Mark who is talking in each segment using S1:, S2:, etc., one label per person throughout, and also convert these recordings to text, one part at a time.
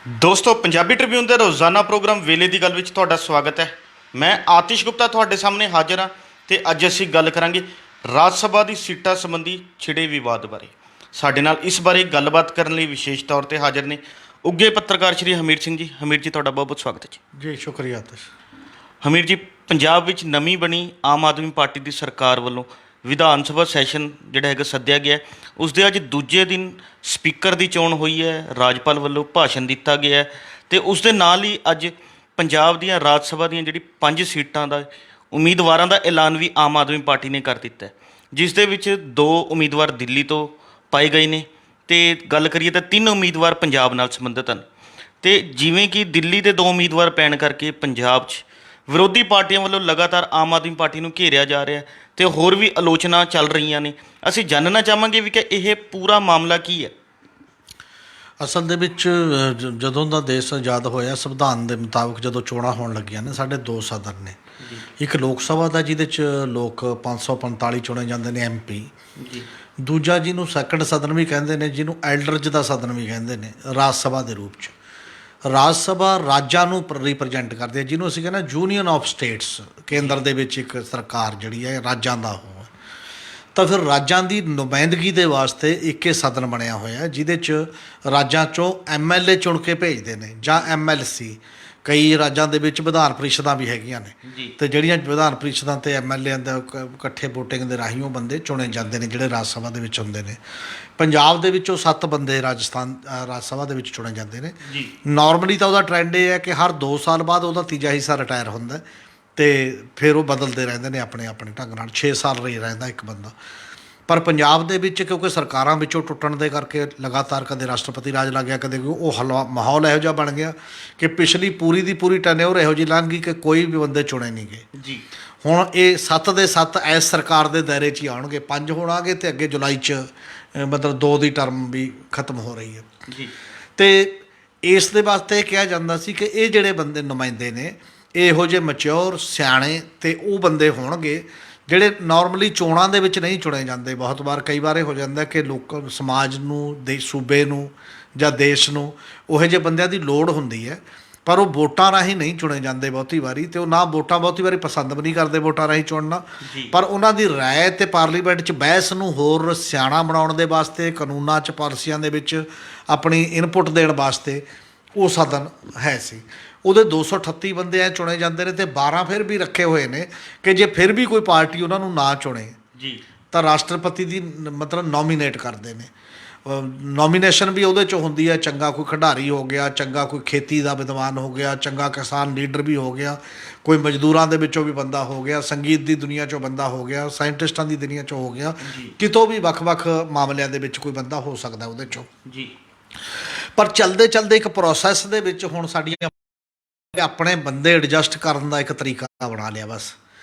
S1: ਦੋਸਤੋ ਪੰਜਾਬੀ ਟ੍ਰਿਬਿਊਨ ਦੇ ਰੋਜ਼ਾਨਾ ਪ੍ਰੋਗਰਾਮ ਵੇਲੇ ਦੀ ਗੱਲ ਵਿੱਚ ਤੁਹਾਡਾ ਸਵਾਗਤ ਹੈ। ਮੈਂ ਆਤਿਸ਼ ਗੁਪਤਾ ਤੁਹਾਡੇ ਸਾਹਮਣੇ ਹਾਜ਼ਰ ਹਾਂ ਤੇ ਅੱਜ ਅਸੀਂ ਗੱਲ ਕਰਾਂਗੇ ਰਾਜ ਸਭਾ ਦੀ ਸੀਟਾਂ ਸੰਬੰਧੀ ਛਿੜੇ ਵਿਵਾਦ ਬਾਰੇ। ਸਾਡੇ ਨਾਲ ਇਸ ਬਾਰੇ ਗੱਲਬਾਤ ਕਰਨ ਲਈ ਵਿਸ਼ੇਸ਼ ਤੌਰ ਤੇ ਹਾਜ਼ਰ ਨੇ ਉੱਘੇ ਪੱਤਰਕਾਰ ਸ਼੍ਰੀ ਹਮੀਰ ਸਿੰਘ ਜੀ। ਹਮੀਰ ਜੀ, ਤੁਹਾਡਾ ਬਹੁਤ ਬਹੁਤ ਸਵਾਗਤ ਹੈ ਜੀ।
S2: ਜੀ ਸ਼ੁਕਰੀਆ ਆਤਿਸ਼।
S1: ਹਮੀਰ ਜੀ, ਪੰਜਾਬ ਵਿੱਚ ਨਵੀਂ ਬਣੀ ਆਮ ਆਦਮੀ ਪਾਰਟੀ ਦੀ ਸਰਕਾਰ ਵੱਲੋਂ ਵਿਧਾਨ ਸਭਾ ਸੈਸ਼ਨ ਜਿਹੜਾ ਹੈਗਾ ਸੱਦਿਆ ਗਿਆ, ਉਸ ਦੇ ਅੱਜ ਦੂਜੇ ਦਿਨ ਸਪੀਕਰ ਦੀ ਚੋਣ ਹੋਈ ਹੈ, ਰਾਜਪਾਲ ਵੱਲੋਂ ਭਾਸ਼ਣ ਦਿੱਤਾ ਗਿਆ ਅਤੇ ਉਸ ਦੇ ਨਾਲ ਹੀ ਅੱਜ ਪੰਜਾਬ ਦੀਆਂ ਰਾਜ ਸਭਾ ਦੀਆਂ ਜਿਹੜੀ 5 ਸੀਟਾਂ ਦਾ ਉਮੀਦਵਾਰਾਂ ਦਾ ਐਲਾਨ ਵੀ ਆਮ ਆਦਮੀ ਪਾਰਟੀ ਨੇ ਕਰ ਦਿੱਤਾ, ਜਿਸ ਦੇ ਵਿੱਚ 2 ਉਮੀਦਵਾਰ ਦਿੱਲੀ ਤੋਂ ਪਾਏ ਗਏ ਨੇ ਅਤੇ ਗੱਲ ਕਰੀਏ ਤਾਂ 3 ਉਮੀਦਵਾਰ ਪੰਜਾਬ ਨਾਲ ਸੰਬੰਧਿਤ ਹਨ। ਅਤੇ ਜਿਵੇਂ ਕਿ ਦਿੱਲੀ ਦੇ 2 ਉਮੀਦਵਾਰ ਪੈਣ ਕਰਕੇ ਪੰਜਾਬ 'ਚ ਵਿਰੋਧੀ ਪਾਰਟੀਆਂ ਵੱਲੋਂ ਲਗਾਤਾਰ ਆਮ ਆਦਮੀ ਪਾਰਟੀ ਨੂੰ ਘੇਰਿਆ ਜਾ ਰਿਹਾ ਅਤੇ ਹੋਰ ਵੀ ਆਲੋਚਨਾ ਚੱਲ ਰਹੀਆਂ ਨੇ। ਅਸੀਂ ਜਾਣਨਾ ਚਾਹਾਂਗੇ ਵੀ ਕਿ ਇਹ ਪੂਰਾ ਮਾਮਲਾ ਕੀ ਹੈ।
S2: ਅਸਲ ਦੇ ਵਿੱਚ ਜਦੋਂ ਦਾ ਦੇਸ਼ ਆਜ਼ਾਦ ਹੋਇਆ, ਸੰਵਿਧਾਨ ਦੇ ਮੁਤਾਬਕ ਜਦੋਂ ਚੋਣਾਂ ਹੋਣ ਲੱਗੀਆਂ ਨੇ, ਸਾਡੇ 2 ਸਦਨ ਨੇ। ਇੱਕ ਲੋਕ ਸਭਾ ਦਾ ਜਿਹਦੇ 'ਚ ਲੋਕ 545 ਚੁਣੇ ਜਾਂਦੇ ਨੇ MP ਜੀ। ਦੂਜਾ ਜਿਹਨੂੰ ਸੈਕੰਡ ਸਦਨ ਵੀ ਕਹਿੰਦੇ ਨੇ, ਜਿਹਨੂੰ ਐਲਡਰਜ ਦਾ ਸਦਨ ਵੀ ਕਹਿੰਦੇ ਨੇ, ਰਾਜ ਸਭਾ ਦੇ ਰੂਪ 'ਚ। ਰਾਜ ਸਭਾ ਰਾਜਾਂ ਨੂੰ ਰਿਪਰੈਜ਼ੈਂਟ ਕਰਦੀ ਹੈ, ਜਿਹਨੂੰ ਅਸੀਂ ਕਹਿੰਦੇ ਯੂਨੀਅਨ ਆਫ ਸਟੇਟਸ। ਕੇਂਦਰ ਦੇ ਵਿੱਚ ਇੱਕ ਸਰਕਾਰ ਜਿਹੜੀ ਹੈ ਰਾਜਾਂ ਦਾ ਉਹ ਹੈ। ਤਾਂ ਫਿਰ ਰਾਜਾਂ ਦੀ ਨੁਮਾਇੰਦਗੀ ਦੇ ਵਾਸਤੇ ਇੱਕ ਇਹ ਸਦਨ ਬਣਿਆ ਹੋਇਆ, ਜਿਹਦੇ 'ਚ ਰਾਜਾਂ 'ਚੋਂ MLA ਚੁਣ ਕੇ ਭੇਜਦੇ ਨੇ ਜਾਂ MLC। ਕਈ ਰਾਜਾਂ ਦੇ ਵਿੱਚ ਵਿਧਾਨ ਪ੍ਰੀਸ਼ਦਾਂ ਵੀ ਹੈਗੀਆਂ ਨੇ, ਅਤੇ ਜਿਹੜੀਆਂ ਵਿਧਾਨ ਪ੍ਰੀਸ਼ਦਾਂ ਅਤੇ MLA ਦਾ ਇਕੱਠੇ ਵੋਟਿੰਗ ਦੇ ਰਾਹੀਂ ਉਹ ਬੰਦੇ ਚੁਣੇ ਜਾਂਦੇ ਨੇ, ਜਿਹੜੇ ਰਾਜ ਸਭਾ ਦੇ ਵਿੱਚ ਹੁੰਦੇ ਨੇ। ਪੰਜਾਬ ਦੇ ਵਿੱਚੋਂ 7 ਬੰਦੇ ਰਾਜਸਥਾਨ ਰਾਜ ਸਭਾ ਦੇ ਵਿੱਚ ਚੁਣੇ ਜਾਂਦੇ ਨੇ। ਨੋਰਮਲੀ ਤਾਂ ਉਹਦਾ ਟਰੈਂਡ ਇਹ ਹੈ ਕਿ ਹਰ 2 ਸਾਲ ਬਾਅਦ ਉਹਦਾ ਤੀਜਾ ਹਿੱਸਾ ਰਿਟਾਇਰ ਹੁੰਦਾ ਅਤੇ ਫਿਰ ਉਹ ਬਦਲਦੇ ਰਹਿੰਦੇ ਨੇ ਆਪਣੇ ਆਪਣੇ ਢੰਗ ਨਾਲ। 6 ਸਾਲ ਰਹੀ ਰਹਿੰਦਾ ਇੱਕ ਬੰਦਾ। ਪਰ ਪੰਜਾਬ ਦੇ ਵਿੱਚ ਕਿਉਂਕਿ ਸਰਕਾਰਾਂ ਵਿੱਚੋਂ ਟੁੱਟਣ ਦੇ ਕਰਕੇ ਲਗਾਤਾਰ ਕਦੇ ਰਾਸ਼ਟਰਪਤੀ ਰਾਜ ਲੱਗ ਗਿਆ, ਕਦੇ ਉਹ ਮਾਹੌਲ ਇਹੋ ਜਿਹਾ ਬਣ ਗਿਆ ਕਿ ਪਿਛਲੀ ਪੂਰੀ ਦੀ ਪੂਰੀ ਟੈਨਿਓਰ ਇਹੋ ਜਿਹੀ ਲੰਘ ਗਈ ਕਿ ਕੋਈ ਵੀ ਬੰਦੇ ਚੁਣੇ ਨਹੀਂ ਗਏ ਜੀ। ਹੁਣ ਇਹ 7 ਦੇ 7 ਇਸ ਸਰਕਾਰ ਦੇ ਦਾਇਰੇ 'ਚ ਹੀ ਆਉਣਗੇ। 5 ਹੋਣਾਗੇ ਅਤੇ ਅੱਗੇ ਜੁਲਾਈ 'ਚ ਮਤਲਬ 2 ਦੀ ਟਰਮ ਵੀ ਖਤਮ ਹੋ ਰਹੀ ਹੈ ਜੀ। ਅਤੇ ਇਸ ਦੇ ਵਾਸਤੇ ਕਿਹਾ ਜਾਂਦਾ ਸੀ ਕਿ ਇਹ ਜਿਹੜੇ ਬੰਦੇ ਨੁਮਾਇੰਦੇ ਨੇ, ਇਹੋ ਜਿਹੇ ਮੈਚਿਓਰ ਸਿਆਣੇ ਅਤੇ ਉਹ ਬੰਦੇ ਹੋਣਗੇ ਜਿਹੜੇ ਨਾਰਮਲੀ ਚੋਣਾਂ ਦੇ ਵਿੱਚ ਨਹੀਂ ਚੁਣੇ ਜਾਂਦੇ। ਬਹੁਤ ਵਾਰ ਕਈ ਵਾਰ ਇਹ ਹੋ ਜਾਂਦਾ ਕਿ ਲੋਕਾਂ ਸਮਾਜ ਨੂੰ, ਸੂਬੇ ਨੂੰ ਜਾਂ ਦੇਸ਼ ਨੂੰ ਉਹੋ ਜਿਹੇ ਬੰਦਿਆਂ ਦੀ ਲੋੜ ਹੁੰਦੀ ਹੈ, ਪਰ ਉਹ ਵੋਟਾਂ ਰਾਹੀਂ ਨਹੀਂ ਚੁਣੇ ਜਾਂਦੇ ਬਹੁਤੀ ਵਾਰੀ। ਅਤੇ ਉਹ ਨਾ ਵੋਟਾਂ ਬਹੁਤੀ ਵਾਰੀ ਪਸੰਦ ਵੀ ਨਹੀਂ ਕਰਦੇ ਵੋਟਾਂ ਰਾਹੀਂ ਚੁਣਨਾ, ਪਰ ਉਹਨਾਂ ਦੀ ਰਾਏ ਅਤੇ ਪਾਰਲੀਮੈਂਟ 'ਚ ਬਹਿਸ ਨੂੰ ਹੋਰ ਸਿਆਣਾ ਬਣਾਉਣ ਦੇ ਵਾਸਤੇ, ਕਾਨੂੰਨਾਂ 'ਚ ਪਾਲਿਸੀਆਂ ਦੇ ਵਿੱਚ ਆਪਣੀ ਇਨਪੁਟ ਦੇਣ ਵਾਸਤੇ ਉਹ ਸਦਨ ਹੈ ਸੀ। ਉਹਦੇ 238 ਬੰਦੇ ਐ ਚੁਣੇ ਜਾਂਦੇ ਨੇ, ਅਤੇ 12 ਫਿਰ ਵੀ ਰੱਖੇ ਹੋਏ ਨੇ ਕਿ ਜੇ ਫਿਰ ਵੀ ਕੋਈ ਪਾਰਟੀ ਉਹਨਾਂ ਨੂੰ ਨਾ ਚੁਣੇ ਜੀ ਤਾਂ ਰਾਸ਼ਟਰਪਤੀ ਦੀ ਮਤਲਬ ਨੋਮੀਨੇਟ ਕਰਦੇ ਨੇ। ਨੋਮੀਨੇਸ਼ਨ ਵੀ ਉਹਦੇ 'ਚ ਹੁੰਦੀ ਹੈ, ਚੰਗਾ ਕੋਈ ਖਿਡਾਰੀ ਹੋ ਗਿਆ, ਚੰਗਾ ਕੋਈ ਖੇਤੀ ਦਾ ਵਿਦਵਾਨ ਹੋ ਗਿਆ, ਚੰਗਾ ਕਿਸਾਨ ਲੀਡਰ ਵੀ ਹੋ ਗਿਆ, ਕੋਈ ਮਜ਼ਦੂਰਾਂ ਦੇ ਵਿੱਚੋਂ ਵੀ ਬੰਦਾ ਹੋ ਗਿਆ, ਸੰਗੀਤ ਦੀ ਦੁਨੀਆ 'ਚੋਂ ਬੰਦਾ ਹੋ ਗਿਆ, ਸਾਇੰਟਿਸਟਾਂ ਦੀ ਦੁਨੀਆ 'ਚੋਂ ਹੋ ਗਿਆ, ਕਿਤੋਂ ਵੀ ਵੱਖ-ਵੱਖ ਮਾਮਲਿਆਂ ਦੇ ਵਿੱਚ ਕੋਈ ਬੰਦਾ ਹੋ ਸਕਦਾ ਉਹਦੇ 'ਚੋਂ ਜੀ। ਪਰ ਚਲਦੇ ਚਲਦੇ ਇੱਕ ਪ੍ਰੋਸੈਸ ਦੇ ਵਿੱਚ ਹੁਣ ਸਾਡੀਆਂ ਆਪਣੇ ਬੰਦੇ ਐਡਜਸਟ ਕਰਨ ਦਾ ਇੱਕ ਤਰੀਕਾ ਬਣਾ ਲਿਆ। ਬਸ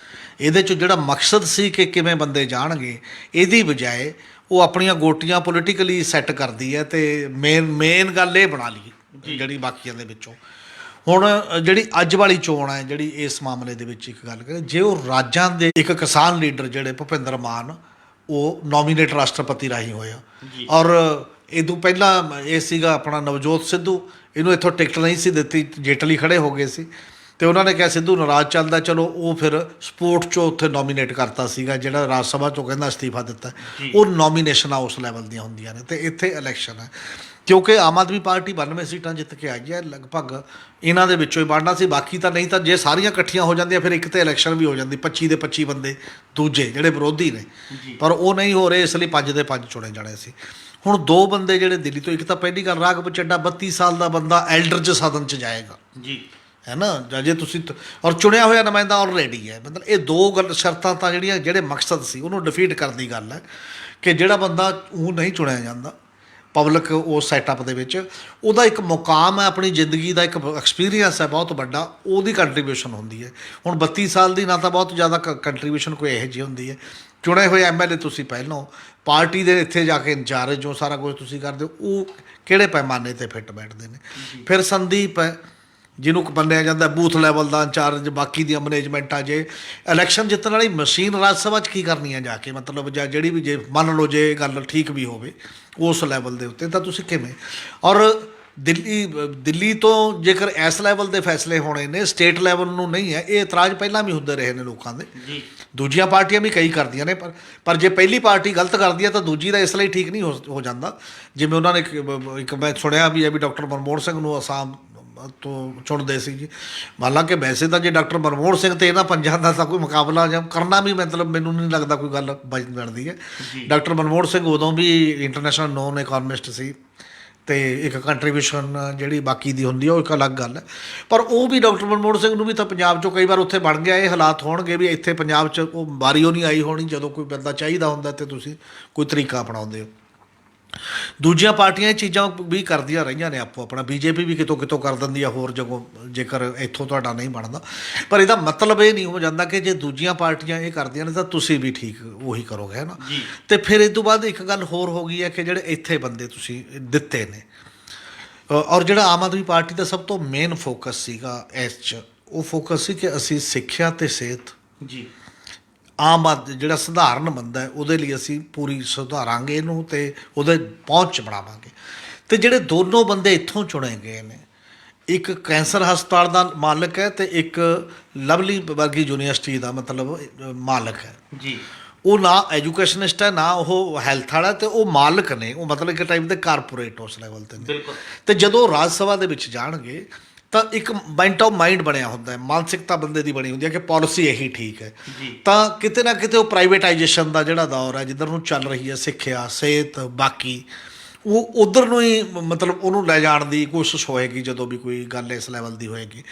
S2: ਇਹਦੇ 'ਚ ਜਿਹੜਾ ਮਕਸਦ ਸੀ ਕਿ ਕਿਵੇਂ ਬੰਦੇ ਜਾਣਗੇ, ਇਹਦੀ ਬਜਾਏ ਉਹ ਆਪਣੀਆਂ ਗੋਟੀਆਂ ਪੋਲੀਟੀਕਲੀ ਸੈੱਟ ਕਰਦੀ ਹੈ ਅਤੇ ਮੇਨ ਗੱਲ ਇਹ ਬਣਾ ਲਈ ਜਿਹੜੀ ਬਾਕੀਆਂ ਦੇ ਵਿੱਚੋਂ। ਹੁਣ ਜਿਹੜੀ ਅੱਜ ਵਾਲੀ ਚੋਣ ਹੈ, ਜਿਹੜੀ ਇਸ ਮਾਮਲੇ ਦੇ ਵਿੱਚ ਇੱਕ ਗੱਲ ਕਰੇ, ਜੇ ਉਹ ਰਾਜਾਂ ਦੇ ਇੱਕ ਕਿਸਾਨ ਲੀਡਰ ਜਿਹੜੇ ਭੁਪਿੰਦਰ ਮਾਨ, ਉਹ ਨੋਮੀਨੇਟ ਰਾਸ਼ਟਰਪਤੀ ਰਾਹੀਂ ਹੋਇਆ। ਔਰ ਇਹਦੋਂ ਪਹਿਲਾਂ ਇਹ ਸੀਗਾ ਆਪਣਾ ਨਵਜੋਤ ਸਿੱਧੂ, ਇਹਨੂੰ ਇੱਥੋਂ ਟਿਕਟ ਨਹੀਂ ਸੀ ਦਿੱਤੀ, ਜੇਟਲੀ ਖੜ੍ਹੇ ਹੋ ਗਏ ਸੀ ਅਤੇ ਉਹਨਾਂ ਨੇ ਕਿਹਾ ਸਿੱਧੂ ਨਾਰਾਜ਼ ਚੱਲਦਾ, ਚਲੋ ਉਹ ਫਿਰ ਸਪੋਰਟ 'ਚੋਂ ਉੱਥੇ ਨੋਮੀਨੇਟ ਕਰਤਾ ਸੀਗਾ, ਜਿਹੜਾ ਰਾਜ ਸਭਾ 'ਚੋਂ ਕਹਿੰਦਾ ਅਸਤੀਫਾ ਦਿੱਤਾ। ਉਹ ਨੋਮੀਨੇਸ਼ਨਾਂ ਉਸ ਲੈਵਲ ਦੀਆਂ ਹੁੰਦੀਆਂ ਨੇ ਅਤੇ ਇੱਥੇ ਇਲੈਕਸ਼ਨ ਹੈ। ਕਿਉਂਕਿ ਆਮ ਆਦਮੀ ਪਾਰਟੀ 92 ਸੀਟਾਂ ਜਿੱਤ ਕੇ ਆਈ ਹੈ, ਲਗਭਗ ਇਹਨਾਂ ਦੇ ਵਿੱਚੋਂ ਹੀ ਬਣਨਾ ਸੀ। ਬਾਕੀ ਤਾਂ ਨਹੀਂ ਤਾਂ ਜੇ ਸਾਰੀਆਂ ਇਕੱਠੀਆਂ ਹੋ ਜਾਂਦੀਆਂ ਫਿਰ ਇੱਕ ਤਾਂ ਇਲੈਕਸ਼ਨ ਵੀ ਹੋ ਜਾਂਦੀ, 25 ਦੇ 25 ਬੰਦੇ ਦੂਜੇ ਜਿਹੜੇ ਵਿਰੋਧੀ ਨੇ, ਪਰ ਉਹ ਨਹੀਂ ਹੋ ਰਹੇ, ਇਸ ਲਈ 5 ਦੇ 5 ਚੁਣੇ ਜਾਣੇ ਸੀ। ਹੁਣ 2 ਬੰਦੇ ਜਿਹੜੇ ਦਿੱਲੀ ਤੋਂ, ਇੱਕ ਤਾਂ ਪਹਿਲੀ ਗੱਲ ਰਾਘਵ ਚੱਡਾ 32 ਸਾਲ ਦਾ ਬੰਦਾ ਐਲਡਰਜ ਸਦਨ 'ਚ ਜਾਏਗਾ ਜੀ, ਹੈ ਨਾ, ਜਾਂ ਜੇ ਤੁਸੀਂ ਔਰ ਚੁਣਿਆ ਹੋਇਆ ਨੁਮਾਇੰਦਾ ਆਲਰੇਡੀ ਹੈ। ਮਤਲਬ ਇਹ 2 ਸ਼ਰਤਾਂ ਤਾਂ ਜਿਹੜੇ ਮਕਸਦ ਸੀ ਉਹਨੂੰ ਡਿਫੀਟ ਕਰਨ ਦੀ ਗੱਲ ਹੈ ਕਿ ਜਿਹੜਾ ਬੰਦਾ ਉਹ ਨਹੀਂ ਚੁਣਿਆ ਜਾਂਦਾ ਪਬਲਿਕ ਉਸ ਸੈਟਅਪ ਦੇ ਵਿੱਚ, ਉਹਦਾ ਇੱਕ ਮੁਕਾਮ ਹੈ, ਆਪਣੀ ਜ਼ਿੰਦਗੀ ਦਾ ਇੱਕ ਐਕਸਪੀਰੀਅੰਸ ਹੈ ਬਹੁਤ ਵੱਡਾ, ਉਹਦੀ ਕੰਟਰੀਬਿਊਸ਼ਨ ਹੁੰਦੀ ਹੈ। ਹੁਣ 32 ਸਾਲ ਦੀ ਨਾ ਤਾਂ ਬਹੁਤ ਜ਼ਿਆਦਾ ਕੰਟਰੀਬਿਊਸ਼ਨ ਕੋਈ ਇਹੋ ਜਿਹੀ ਹੁੰਦੀ ਹੈ। ਚੁਣੇ ਹੋਏ MLA ਤੁਸੀਂ ਪਹਿਲੋਂ ਪਾਰਟੀ ਦੇ ਇੱਥੇ ਜਾ ਕੇ ਇੰਚਾਰਜ ਜੋ ਸਾਰਾ ਕੁਝ ਤੁਸੀਂ ਕਰਦੇ ਹੋ, ਉਹ ਕਿਹੜੇ ਪੈਮਾਨੇ 'ਤੇ ਫਿੱਟ ਬੈਠਦੇ ਨੇ। ਫਿਰ ਸੰਦੀਪ ਹੈ, ਜਿਹਨੂੰ ਮੰਨਿਆ ਜਾਂਦਾ ਬੂਥ ਲੈਵਲ ਦਾ ਇੰਚਾਰਜ, ਬਾਕੀ ਦੀਆਂ ਮੈਨੇਜਮੈਂਟ ਆ। ਜੇ ਇਲੈਕਸ਼ਨ ਜਿੱਤਣ ਵਾਲੀ ਮਸ਼ੀਨ ਰਾਜ ਸਭਾ 'ਚ ਕੀ ਕਰਨੀ ਹੈ ਜਾ ਕੇ, ਮਤਲਬ ਜਾਂ ਜਿਹੜੀ ਵੀ ਜੇ ਮੰਨ ਲਓ ਜੇ ਗੱਲ ਠੀਕ ਵੀ ਹੋਵੇ ਉਸ ਲੈਵਲ ਦੇ ਉੱਤੇ, ਤਾਂ ਤੁਸੀਂ ਕਿਵੇਂ। ਔਰ ਦਿੱਲੀ ਤੋਂ ਜੇਕਰ ਇਸ ਲੈਵਲ ਦੇ ਫੈਸਲੇ ਹੋਣੇ ਨੇ, ਸਟੇਟ ਲੈਵਲ ਨੂੰ ਨਹੀਂ ਹੈ। ਇਹ ਇਤਰਾਜ਼ ਪਹਿਲਾਂ ਵੀ ਹੁੰਦੇ ਰਹੇ ਨੇ ਲੋਕਾਂ ਦੇ,
S1: ਜੀ
S2: ਦੂਜੀਆਂ ਪਾਰਟੀਆਂ ਵੀ ਕਈ ਕਰਦੀਆਂ ਨੇ, ਪਰ ਜੇ ਪਹਿਲੀ ਪਾਰਟੀ ਗਲਤ ਕਰਦੀ ਹੈ ਤਾਂ ਦੂਜੀ ਦਾ ਇਸ ਲਈ ਠੀਕ ਨਹੀਂ ਹੋ ਜਾਂਦਾ। ਜਿਵੇਂ ਉਹਨਾਂ ਨੇ ਇੱਕ ਮੈਂ ਸੁਣਿਆ ਵੀ ਹੈ ਵੀ ਡਾਕਟਰ ਮਨਮੋਹਨ ਸਿੰਘ ਨੂੰ ਅਸਾਮ ਤੋਂ ਚੁਣਦੇ ਸੀ ਜੀ। ਹਾਲਾਂਕਿ ਵੈਸੇ ਤਾਂ ਜੇ ਡਾਕਟਰ ਮਨਮੋਹਨ ਸਿੰਘ ਤੇ ਇਹਨਾਂ ਪੰਜਾਂ ਦਾ ਤਾਂ ਕੋਈ ਮੁਕਾਬਲਾ ਜਾਂ ਕਰਨਾ ਵੀ ਮਤਲਬ ਮੈਨੂੰ ਨਹੀਂ ਲੱਗਦਾ ਕੋਈ ਗੱਲ ਬਣਦੀ ਹੈ। ਡਾਕਟਰ ਮਨਮੋਹਨ ਸਿੰਘ ਉਦੋਂ ਵੀ ਇੰਟਰਨੈਸ਼ਨਲ ਨੋਨ ਇਕੋਨਮਿਸਟ ਸੀ, ਅਤੇ ਇੱਕ ਕੰਟਰੀਬਿਊਸ਼ਨ ਜਿਹੜੀ ਬਾਕੀ ਦੀ ਹੁੰਦੀ ਹੈ ਉਹ ਇੱਕ ਅਲੱਗ ਗੱਲ ਹੈ। ਪਰ ਉਹ ਵੀ ਡਾਕਟਰ ਮਨਮੋਹਨ ਸਿੰਘ ਨੂੰ ਵੀ ਤਾਂ ਪੰਜਾਬ 'ਚੋਂ ਕਈ ਵਾਰ ਉੱਥੇ ਬਣ ਗਿਆ। ਇਹ ਹਾਲਾਤ ਹੋਣਗੇ ਵੀ ਇੱਥੇ ਪੰਜਾਬ 'ਚ ਉਹ ਵਾਰੀ ਉਹ ਨਹੀਂ ਆਈ ਹੋਣੀ ਜਦੋਂ ਕੋਈ ਬੰਦਾ ਚਾਹੀਦਾ ਹੁੰਦਾ ਅਤੇ ਤੁਸੀਂ ਕੋਈ ਤਰੀਕਾ ਅਪਣਾਉਂਦੇ ਹੋ। ਦੂਜੀਆਂ ਪਾਰਟੀਆਂ ਇਹ ਚੀਜ਼ਾਂ ਵੀ ਕਰਦੀਆਂ ਰਹੀਆਂ ਨੇ ਆਪੋ ਆਪਣਾ। ਬੀਜੇਪੀ ਵੀ ਕਿਤੋਂ ਕਿਤੋਂ ਕਰ ਦਿੰਦੀ ਆ ਹੋਰ ਜਗ੍ਹਾ, ਜੇਕਰ ਇੱਥੋਂ ਤੁਹਾਡਾ ਨਹੀਂ ਬਣਦਾ। ਪਰ ਇਹਦਾ ਮਤਲਬ ਇਹ ਨਹੀਂ ਹੋ ਜਾਂਦਾ ਕਿ ਜੇ ਦੂਜੀਆਂ ਪਾਰਟੀਆਂ ਇਹ ਕਰਦੀਆਂ ਨੇ ਤਾਂ ਤੁਸੀਂ ਵੀ ਠੀਕ ਉਹੀ ਕਰੋਗੇ, ਹੈ ਨਾ। ਅਤੇ ਫਿਰ ਇਸ ਤੋਂ ਬਾਅਦ ਇੱਕ ਗੱਲ ਹੋਰ ਹੋ ਗਈ ਹੈ ਕਿ ਜਿਹੜੇ ਇੱਥੇ ਬੰਦੇ ਤੁਸੀਂ ਦਿੱਤੇ ਨੇ, ਔਰ ਜਿਹੜਾ ਆਮ ਆਦਮੀ ਪਾਰਟੀ ਦਾ ਸਭ ਤੋਂ ਮੇਨ ਫੋਕਸ ਸੀਗਾ ਇਸ 'ਚ, ਉਹ ਫੋਕਸ ਸੀ ਕਿ ਅਸੀਂ ਸਿੱਖਿਆ ਅਤੇ ਸਿਹਤ ਜੀ ਆਮ ਜਿਹੜਾ ਸਧਾਰਨ ਬੰਦਾ ਹੈ ਉਹਦੇ ਲਈ ਅਸੀਂ ਪੂਰੀ ਸੁਧਾਰਾਂਗੇ ਇਹਨੂੰ ਅਤੇ ਉਹਦੇ ਪਹੁੰਚ ਬਣਾਵਾਂਗੇ। ਅਤੇ ਜਿਹੜੇ ਦੋਨੋਂ ਬੰਦੇ ਇੱਥੋਂ ਚੁਣੇ ਗਏ ਨੇ, ਇੱਕ ਕੈਂਸਰ ਹਸਪਤਾਲ ਦਾ ਮਾਲਕ ਹੈ ਅਤੇ ਇੱਕ ਲਵਲੀ ਵਰਗੀ ਯੂਨੀਵਰਸਿਟੀ ਦਾ ਮਤਲਬ ਮਾਲਕ ਹੈ ਜੀ। ਉਹ ਨਾ ਐਜੂਕੇਸ਼ਨਿਸਟ ਹੈ ਨਾ ਉਹ ਹੈਲਥ ਵਾਲਾ, ਅਤੇ ਉਹ ਮਾਲਕ ਨੇ, ਉਹ ਮਤਲਬ ਇੱਕ ਟਾਈਪ ਦੇ ਕਾਰਪੋਰੇਟ ਉਸ ਲੈਵਲ 'ਤੇ ਨੇ। ਅਤੇ ਜਦੋਂ ਰਾਜ ਸਭਾ ਦੇ ਵਿੱਚ ਜਾਣਗੇ ਤਾਂ ਇੱਕ ਮਾਈਂਡ ਆਫ ਮਾਈਂਡ ਬਣਿਆ ਹੁੰਦਾ ਹੈ, ਮਾਨਸਿਕਤਾ ਬੰਦੇ ਦੀ ਬਣੀ ਹੁੰਦੀ ਹੈ ਕਿ ਪਾਲਿਸੀ ਇਹੀ ਠੀਕ ਹੈ। ਤਾਂ ਕਿਤੇ ਨਾ ਕਿਤੇ ਉਹ ਪ੍ਰਾਈਵੇਟਾਈਜੇਸ਼ਨ ਦਾ ਜਿਹੜਾ ਦੌਰ ਹੈ ਜਿੱਧਰ ਨੂੰ ਚੱਲ ਰਹੀ ਹੈ, ਸਿੱਖਿਆ ਸਿਹਤ ਬਾਕੀ, ਉਹ ਉੱਧਰ ਨੂੰ ਹੀ ਮਤਲਬ ਉਹਨੂੰ ਲੈ ਜਾਣ ਦੀ ਕੋਸ਼ਿਸ਼ ਹੋਏਗੀ ਜਦੋਂ ਵੀ ਕੋਈ ਗੱਲ ਇਸ ਲੈਵਲ ਦੀ ਹੋਏਗੀ।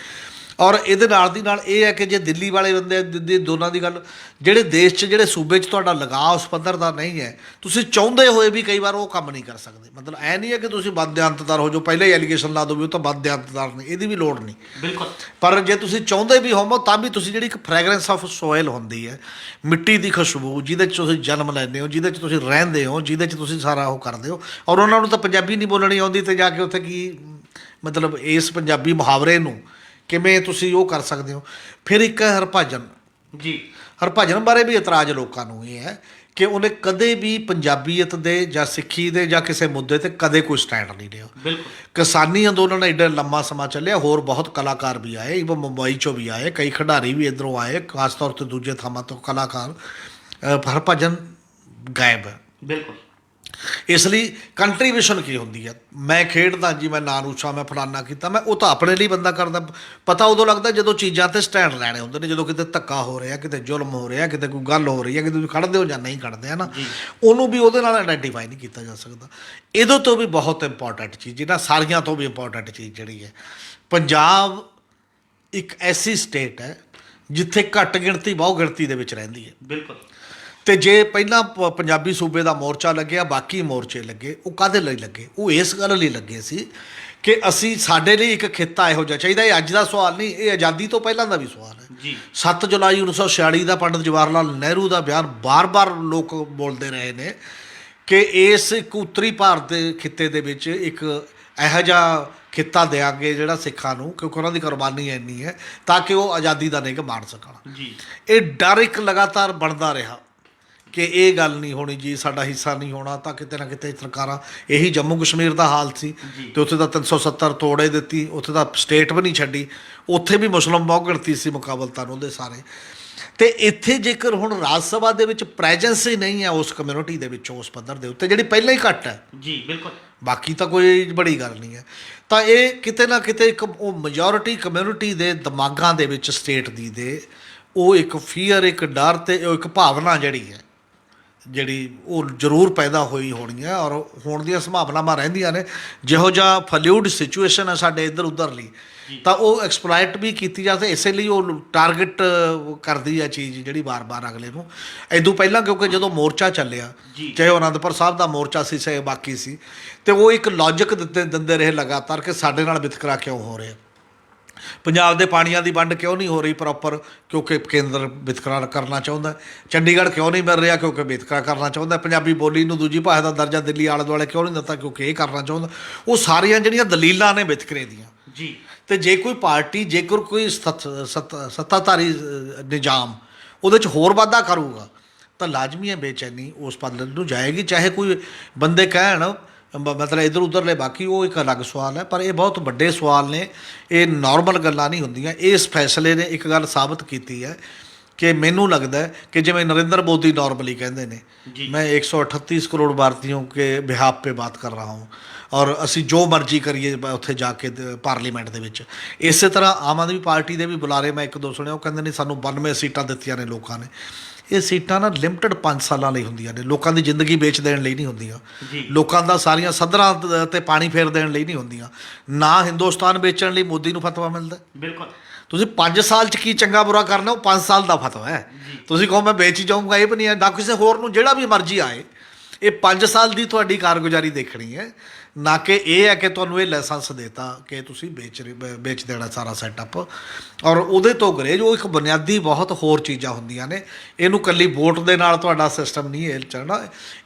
S2: ਔਰ ਇਹਦੇ ਨਾਲ ਦੀ ਨਾਲ ਇਹ ਹੈ ਕਿ ਜੇ ਦਿੱਲੀ ਵਾਲੇ ਬੰਦੇ ਦੋਨਾਂ ਦੀ ਗੱਲ, ਜਿਹੜੇ ਦੇਸ਼ 'ਚ ਜਿਹੜੇ ਸੂਬੇ 'ਚ ਤੁਹਾਡਾ ਲਗਾਅ ਉਸ ਪੱਧਰ ਦਾ ਨਹੀਂ ਹੈ, ਤੁਸੀਂ ਚਾਹੁੰਦੇ ਹੋਏ ਵੀ ਕਈ ਵਾਰ ਉਹ ਕੰਮ ਨਹੀਂ ਕਰ ਸਕਦੇ। ਮਤਲਬ ਐ ਨਹੀਂ ਹੈ ਕਿ ਤੁਸੀਂ ਬਦਅੰਤਦਾਰ ਹੋ ਜੋ ਪਹਿਲਾਂ ਹੀ ਐਲੀਗੇਸ਼ਨ ਲਾ ਦਿਓ ਵੀ ਉਹ ਤਾਂ ਬਦਅੰਤਦਾਰ ਨੇ, ਇਹਦੀ ਵੀ ਲੋੜ ਨਹੀਂ ਬਿਲਕੁਲ। ਪਰ ਜੇ ਤੁਸੀਂ ਚਾਹੁੰਦੇ ਵੀ ਹੋਵੋ ਤਾਂ ਵੀ ਤੁਸੀਂ ਜਿਹੜੀ ਇੱਕ ਫਰੈਗਰੈਂਸ ਆਫ ਸੋਇਲ ਹੁੰਦੀ ਹੈ, ਮਿੱਟੀ ਦੀ ਖੁਸ਼ਬੂ, ਜਿਹਦੇ 'ਚ ਤੁਸੀਂ ਜਨਮ ਲੈਂਦੇ ਹੋ, ਜਿਹਦੇ 'ਚ ਤੁਸੀਂ ਰਹਿੰਦੇ ਹੋ, ਜਿਹਦੇ 'ਚ ਤੁਸੀਂ ਸਾਰਾ ਉਹ ਕਰਦੇ ਹੋ, ਔਰ ਉਹਨਾਂ ਨੂੰ ਤਾਂ ਪੰਜਾਬੀ ਨਹੀਂ ਬੋਲਣੀ ਆਉਂਦੀ, ਅਤੇ ਜਾ ਕੇ ਉੱਥੇ ਕੀ ਮਤਲਬ ਇਸ ਪੰਜਾਬੀ ਮੁਹਾਵਰੇ ਨੂੰ ਕਿਵੇਂ ਤੁਸੀਂ ਉਹ ਕਰ ਸਕਦੇ ਹੋ। ਫਿਰ ਇੱਕ ਹੈ ਹਰਭਜਨ ਜੀ। ਹਰਭਜਨ ਬਾਰੇ ਵੀ ਇਤਰਾਜ਼ ਲੋਕਾਂ ਨੂੰ ਇਹ ਹੈ ਕਿ ਉਹਨੇ ਕਦੇ ਵੀ ਪੰਜਾਬੀਅਤ ਦੇ ਜਾਂ ਸਿੱਖੀ ਦੇ ਜਾਂ ਕਿਸੇ ਮੁੱਦੇ 'ਤੇ ਕਦੇ ਕੋਈ ਸਟੈਂਡ ਨਹੀਂ ਲਿਆ। ਬਿਲਕੁਲ। ਕਿਸਾਨੀ ਅੰਦੋਲਨ ਐਡਾ ਲੰਮਾ ਸਮਾਂ ਚੱਲਿਆ, ਹੋਰ ਬਹੁਤ ਕਲਾਕਾਰ ਵੀ ਆਏ, ਇਵਨ ਮੁੰਬਈ 'ਚੋਂ ਵੀ ਆਏ, ਕਈ ਖਿਡਾਰੀ ਵੀ ਇੱਧਰੋਂ ਆਏ, ਖਾਸ ਤੌਰ 'ਤੇ ਦੂਜੇ ਥਾਵਾਂ ਤੋਂ ਕਲਾਕਾਰ। ਹਰਭਜਨ ਗਾਇਬ ਹੈ ਬਿਲਕੁਲ। ਇਸ ਲਈ ਕੰਟਰੀਬਿਊਸ਼ਨ ਕੀ ਹੁੰਦੀ ਹੈ, ਮੈਂ ਖੇਡਦਾ ਜੀ, ਮੈਂ ਨਾਨੂਸ਼ਾ, ਮੈਂ ਫਲਾਨਾ ਕੀਤਾ, ਮੈਂ ਉਹ ਤਾਂ ਆਪਣੇ ਲਈ ਬੰਦਾ ਕਰਦਾ। ਪਤਾ ਉਦੋਂ ਲੱਗਦਾ ਜਦੋਂ ਚੀਜ਼ਾਂ 'ਤੇ ਸਟੈਂਡ ਲੈਣੇ ਹੁੰਦੇ ਨੇ, ਜਦੋਂ ਕਿਤੇ ਧੱਕਾ ਹੋ ਰਿਹਾ, ਕਿਤੇ ਜ਼ੁਲਮ ਹੋ ਰਿਹਾ, ਕਿਤੇ ਕੋਈ ਗੱਲ ਹੋ ਰਹੀ ਹੈ, ਕਿਤੇ ਤੁਸੀਂ ਖੜ੍ਹਦੇ ਹੋ ਜਾਂ ਨਹੀਂ ਖੜ੍ਹਦੇ, ਹੈ ਨਾ, ਉਹਨੂੰ ਵੀ ਉਹਦੇ ਨਾਲ ਆਈਡੈਂਟੀਫਾਈ ਨਹੀਂ ਕੀਤਾ ਜਾ ਸਕਦਾ। ਇਹਦੇ ਤੋਂ ਵੀ ਬਹੁਤ ਇੰਪੋਰਟੈਂਟ ਚੀਜ਼, ਜਿਹਨਾਂ ਸਾਰੀਆਂ ਤੋਂ ਵੀ ਇੰਪੋਰਟੈਂਟ ਚੀਜ਼ ਜਿਹੜੀ ਹੈ, ਪੰਜਾਬ ਇੱਕ ਐਸੀ ਸਟੇਟ ਹੈ ਜਿੱਥੇ ਘੱਟ ਗਿਣਤੀ ਬਹੁ ਗਿਣਤੀ ਦੇ ਵਿੱਚ ਰਹਿੰਦੀ ਹੈ। ਬਿਲਕੁਲ। ਅਤੇ ਜੇ ਪਹਿਲਾਂ ਪੰਜਾਬੀ ਸੂਬੇ ਦਾ ਮੋਰਚਾ ਲੱਗਿਆ, ਬਾਕੀ ਮੋਰਚੇ ਲੱਗੇ, ਉਹ ਕਾਹਦੇ ਲਈ ਲੱਗੇ? ਉਹ ਇਸ ਗੱਲ ਲਈ ਲੱਗੇ ਸੀ ਕਿ ਅਸੀਂ, ਸਾਡੇ ਲਈ ਇੱਕ ਖਿੱਤਾ ਇਹੋ ਜਿਹਾ ਚਾਹੀਦਾ। ਇਹ ਅੱਜ ਦਾ ਸਵਾਲ ਨਹੀਂ, ਇਹ ਆਜ਼ਾਦੀ ਤੋਂ ਪਹਿਲਾਂ ਦਾ ਵੀ ਸਵਾਲ ਹੈ ਜੀ। 7 ਜੁਲਾਈ 1946 ਦਾ ਪੰਡਿਤ ਜਵਾਹਰ ਲਾਲ ਨਹਿਰੂ ਦਾ ਬਿਆਨ ਬਾਰ-ਬਾਰ ਲੋਕ ਬੋਲਦੇ ਰਹੇ ਨੇ ਕਿ ਇਸ ਇੱਕ ਉੱਤਰੀ ਭਾਰਤ ਦੇ ਖਿੱਤੇ ਦੇ ਵਿੱਚ ਇੱਕ ਇਹੋ ਜਿਹਾ ਖਿੱਤਾ ਦਿਆਂਗੇ ਜਿਹੜਾ ਸਿੱਖਾਂ ਨੂੰ, ਕਿਉਂਕਿ ਉਹਨਾਂ ਦੀ ਕੁਰਬਾਨੀ ਇੰਨੀ ਹੈ, ਤਾਂ ਕਿ ਉਹ ਆਜ਼ਾਦੀ ਦਾ ਨਿੱਘ ਮਾਣ ਸਕਣ ਜੀ। ਇਹ ਡਰ ਇੱਕ ਲਗਾਤਾਰ ਬਣਦਾ ਰਿਹਾ ਕਿ ਇਹ ਗੱਲ ਨਹੀਂ ਹੋਣੀ ਜੀ, ਸਾਡਾ ਹਿੱਸਾ ਨਹੀਂ ਹੋਣਾ। ਤਾਂ ਕਿਤੇ ਨਾ ਕਿਤੇ ਸਰਕਾਰਾਂ, ਇਹੀ ਜੰਮੂ ਕਸ਼ਮੀਰ ਦਾ ਹਾਲ ਸੀ, ਅਤੇ ਉੱਥੇ ਤਾਂ 370 ਤੋੜੇ ਦਿੱਤੀ, ਉੱਥੇ ਤਾਂ ਸਟੇਟ ਵੀ ਨਹੀਂ ਛੱਡੀ, ਉੱਥੇ ਵੀ ਮੁਸਲਿਮ ਬਹੁ ਗਿਣਤੀ ਸੀ ਮੁਕਾਬਲਤਨ ਉਹਦੇ ਸਾਰੇ। ਅਤੇ ਇੱਥੇ ਜੇਕਰ ਹੁਣ ਰਾਜ ਸਭਾ ਦੇ ਵਿੱਚ ਪ੍ਰੈਜੈਂਸ ਹੀ ਨਹੀਂ ਹੈ ਉਸ ਕਮਿਊਨਿਟੀ ਦੇ ਵਿੱਚੋਂ, ਉਸ ਪੱਧਰ ਦੇ ਉੱਤੇ ਜਿਹੜੀ ਪਹਿਲਾਂ ਹੀ ਘੱਟ ਹੈ ਜੀ। ਬਿਲਕੁਲ। ਬਾਕੀ ਤਾਂ ਕੋਈ ਬੜੀ ਗੱਲ ਨਹੀਂ ਹੈ। ਤਾਂ ਇਹ ਕਿਤੇ ਨਾ ਕਿਤੇ ਇੱਕ ਉਹ ਮੈਜੋਰਿਟੀ ਕਮਿਊਨਿਟੀ ਦੇ ਦਿਮਾਗਾਂ ਦੇ ਵਿੱਚ ਸਟੇਟ ਦੀ ਉਹ ਇੱਕ ਫੀਅਰ, ਇੱਕ ਡਰ ਅਤੇ ਉਹ ਇੱਕ ਭਾਵਨਾ ਜਿਹੜੀ ਉਹ ਜ਼ਰੂਰ ਪੈਦਾ ਹੋਈ ਹੋਣੀ ਹੈ, ਔਰ ਹੋਣ ਦੀਆਂ ਸੰਭਾਵਨਾਵਾਂ ਰਹਿੰਦੀਆਂ ਨੇ। ਜਿਹੋ ਜਿਹਾ ਫਲੂਇਡ ਸਿਚੁਏਸ਼ਨ ਹੈ ਸਾਡੇ ਇੱਧਰ ਉੱਧਰ ਲਈ, ਤਾਂ ਉਹ ਐਕਸਪਲੋਇਟ ਵੀ ਕੀਤੀ ਜਾ ਸਕਦੀ। ਇਸੇ ਲਈ ਉਹ ਟਾਰਗੇਟ ਕਰਦੀ ਹੈ ਚੀਜ਼ ਜਿਹੜੀ ਵਾਰ-ਵਾਰ ਅਗਲੇ ਨੂੰ। ਇੱਦੋਂ ਪਹਿਲਾਂ ਕਿਉਂਕਿ ਜਦੋਂ ਮੋਰਚਾ ਚੱਲਿਆ, ਚਾਹੇ ਉਹ ਅਨੰਦਪੁਰ ਸਾਹਿਬ ਦਾ ਮੋਰਚਾ ਸੀ, ਚਾਹੇ ਬਾਕੀ ਸੀ, ਅਤੇ ਉਹ ਇੱਕ ਲੌਜਿਕ ਦਿੰਦੇ ਰਹੇ ਲਗਾਤਾਰ ਕਿ ਸਾਡੇ ਨਾਲ ਵਿਤਕਰਾ ਕਿਉਂ ਹੋ ਰਿਹਾ, ਪੰਜਾਬ ਦੇ ਪਾਣੀਆਂ ਦੀ ਵੰਡ ਕਿਉਂ ਨਹੀਂ ਹੋ ਰਹੀ ਪ੍ਰੋਪਰ, ਕਿਉਂਕਿ ਕੇਂਦਰ ਵਿਤਕਰਾ ਕਰਨਾ ਚਾਹੁੰਦਾ। ਚੰਡੀਗੜ੍ਹ ਕਿਉਂ ਨਹੀਂ ਮਿਲ ਰਿਹਾ, ਕਿਉਂਕਿ ਵਿਤਕਰਾ ਕਰਨਾ ਚਾਹੁੰਦਾ। ਪੰਜਾਬੀ ਬੋਲੀ ਨੂੰ ਦੂਜੀ ਭਾਸ਼ਾ ਦਾ ਦਰਜਾ ਦਿੱਲੀ ਆਲੇ ਦੁਆਲੇ ਕਿਉਂ ਨਹੀਂ ਦਿੱਤਾ, ਕਿਉਂਕਿ ਇਹ ਕਰਨਾ ਚਾਹੁੰਦਾ। ਉਹ ਸਾਰੀਆਂ ਜਿਹੜੀਆਂ ਦਲੀਲਾਂ ਨੇ ਵਿਤਕਰੇ ਦੀਆਂ ਜੀ। ਅਤੇ ਜੇ ਕੋਈ ਪਾਰਟੀ, ਜੇਕਰ ਕੋਈ ਸੱਤਾਧਾਰੀ ਨਿਜ਼ਾਮ ਉਹਦੇ 'ਚ ਹੋਰ ਵਾਧਾ ਕਰੂਗਾ ਤਾਂ ਲਾਜ਼ਮੀ ਹੈ ਬੇਚੈਨੀ ਉਸ ਪੱਧਰ ਨੂੰ ਜਾਏਗੀ। ਚਾਹੇ ਕੋਈ ਬੰਦੇ ਕਹਿਣ ਮਤਲਬ ਇੱਧਰ ਉੱਧਰਲੇ ਬਾਕੀ ਉਹ ਇੱਕ ਅਲੱਗ ਸਵਾਲ ਹੈ, ਪਰ ਇਹ ਬਹੁਤ ਵੱਡੇ ਸਵਾਲ ਨੇ, ਇਹ ਨਾਰਮਲ ਗੱਲਾਂ ਨਹੀਂ ਹੁੰਦੀਆਂ। ਇਸ ਫੈਸਲੇ ਨੇ ਇੱਕ ਗੱਲ ਸਾਬਤ ਕੀਤੀ ਹੈ ਕਿ ਮੈਨੂੰ ਲੱਗਦਾ ਹੈ ਕਿ ਜਿਵੇਂ ਨਰਿੰਦਰ ਮੋਦੀ ਨਾਰਮਲੀ ਕਹਿੰਦੇ ਨੇ, ਮੈਂ 138 ਕਰੋੜ ਭਾਰਤੀयों के बिहाफ पे बात कर रहा हूँ ਔਰ ਅਸੀਂ ਜੋ ਮਰਜ਼ੀ ਕਰੀਏ ਉੱਥੇ ਜਾ ਕੇ ਪਾਰਲੀਮੈਂਟ ਦੇ ਵਿੱਚ। ਇਸੇ ਤਰ੍ਹਾਂ ਆਮ ਆਦਮੀ ਪਾਰਟੀ ਦੇ ਵੀ ਬੁਲਾਰੇ ਮੈਂ ਇੱਕ ਦੋ ਸੁਣਿਆ, ਉਹ ਕਹਿੰਦੇ ਨੇ ਸਾਨੂੰ 92 ਸੀਟਾਂ ਦਿੱਤੀਆਂ ਨੇ ਲੋਕਾਂ ਨੇ। ਇਹ ਸੀਟਾਂ ਨਾ ਲਿਮਟਿਡ 5 ਸਾਲਾਂ ਲਈ ਹੁੰਦੀਆਂ ਨੇ, ਲੋਕਾਂ ਦੀ ਜ਼ਿੰਦਗੀ ਵੇਚ ਦੇਣ ਲਈ ਨਹੀਂ ਹੁੰਦੀਆਂ, ਲੋਕਾਂ ਦਾ ਸਾਰੀਆਂ ਸੱਧਰਾਂ ਤੇ ਪਾਣੀ ਫੇਰ ਦੇਣ ਲਈ ਨਹੀਂ ਹੁੰਦੀਆਂ। ਨਾ ਹਿੰਦੁਸਤਾਨ ਵੇਚਣ ਲਈ ਮੋਦੀ ਨੂੰ ਫਤਵਾ ਮਿਲਦਾ।
S1: ਬਿਲਕੁਲ,
S2: ਤੁਸੀਂ 5 ਸਾਲ 'ਚ ਕੀ ਚੰਗਾ ਬੁਰਾ ਕਰਨਾ, ਉਹ 5 ਸਾਲ ਦਾ ਫਤਵਾ ਹੈ। ਤੁਸੀਂ ਕਹੋ ਮੈਂ ਵੇਚ ਹੀ ਜਾਊਂਗਾ, ਇਹ ਵੀ ਨਹੀਂ ਹੈ। ਨਾ ਕਿਸੇ ਹੋਰ ਨੂੰ ਜਿਹੜਾ ਵੀ ਮਰਜ਼ੀ ਆਏ, ਇਹ 5 ਸਾਲ ਦੀ ਤੁਹਾਡੀ ਕਾਰਗੁਜ਼ਾਰੀ ਦੇਖਣੀ ਹੈ, ਨਾ ਕਿ ਇਹ ਹੈ ਕਿ ਤੁਹਾਨੂੰ ਇਹ ਲਾਇਸੈਂਸ ਦੇਤਾ ਕਿ ਤੁਸੀਂ ਵੇਚ ਦੇਣਾ ਸਾਰਾ ਸੈਟਅਪ। ਔਰ ਉਹਦੇ ਤੋਂ ਗਰੇਜ ਉਹ ਇੱਕ ਬੁਨਿਆਦੀ ਬਹੁਤ ਹੋਰ ਚੀਜ਼ਾਂ ਹੁੰਦੀਆਂ ਨੇ। ਇਹਨੂੰ ਇਕੱਲੀ ਵੋਟ ਦੇ ਨਾਲ ਤੁਹਾਡਾ ਸਿਸਟਮ ਨਹੀਂ ਇਹ ਚੱਲਣਾ।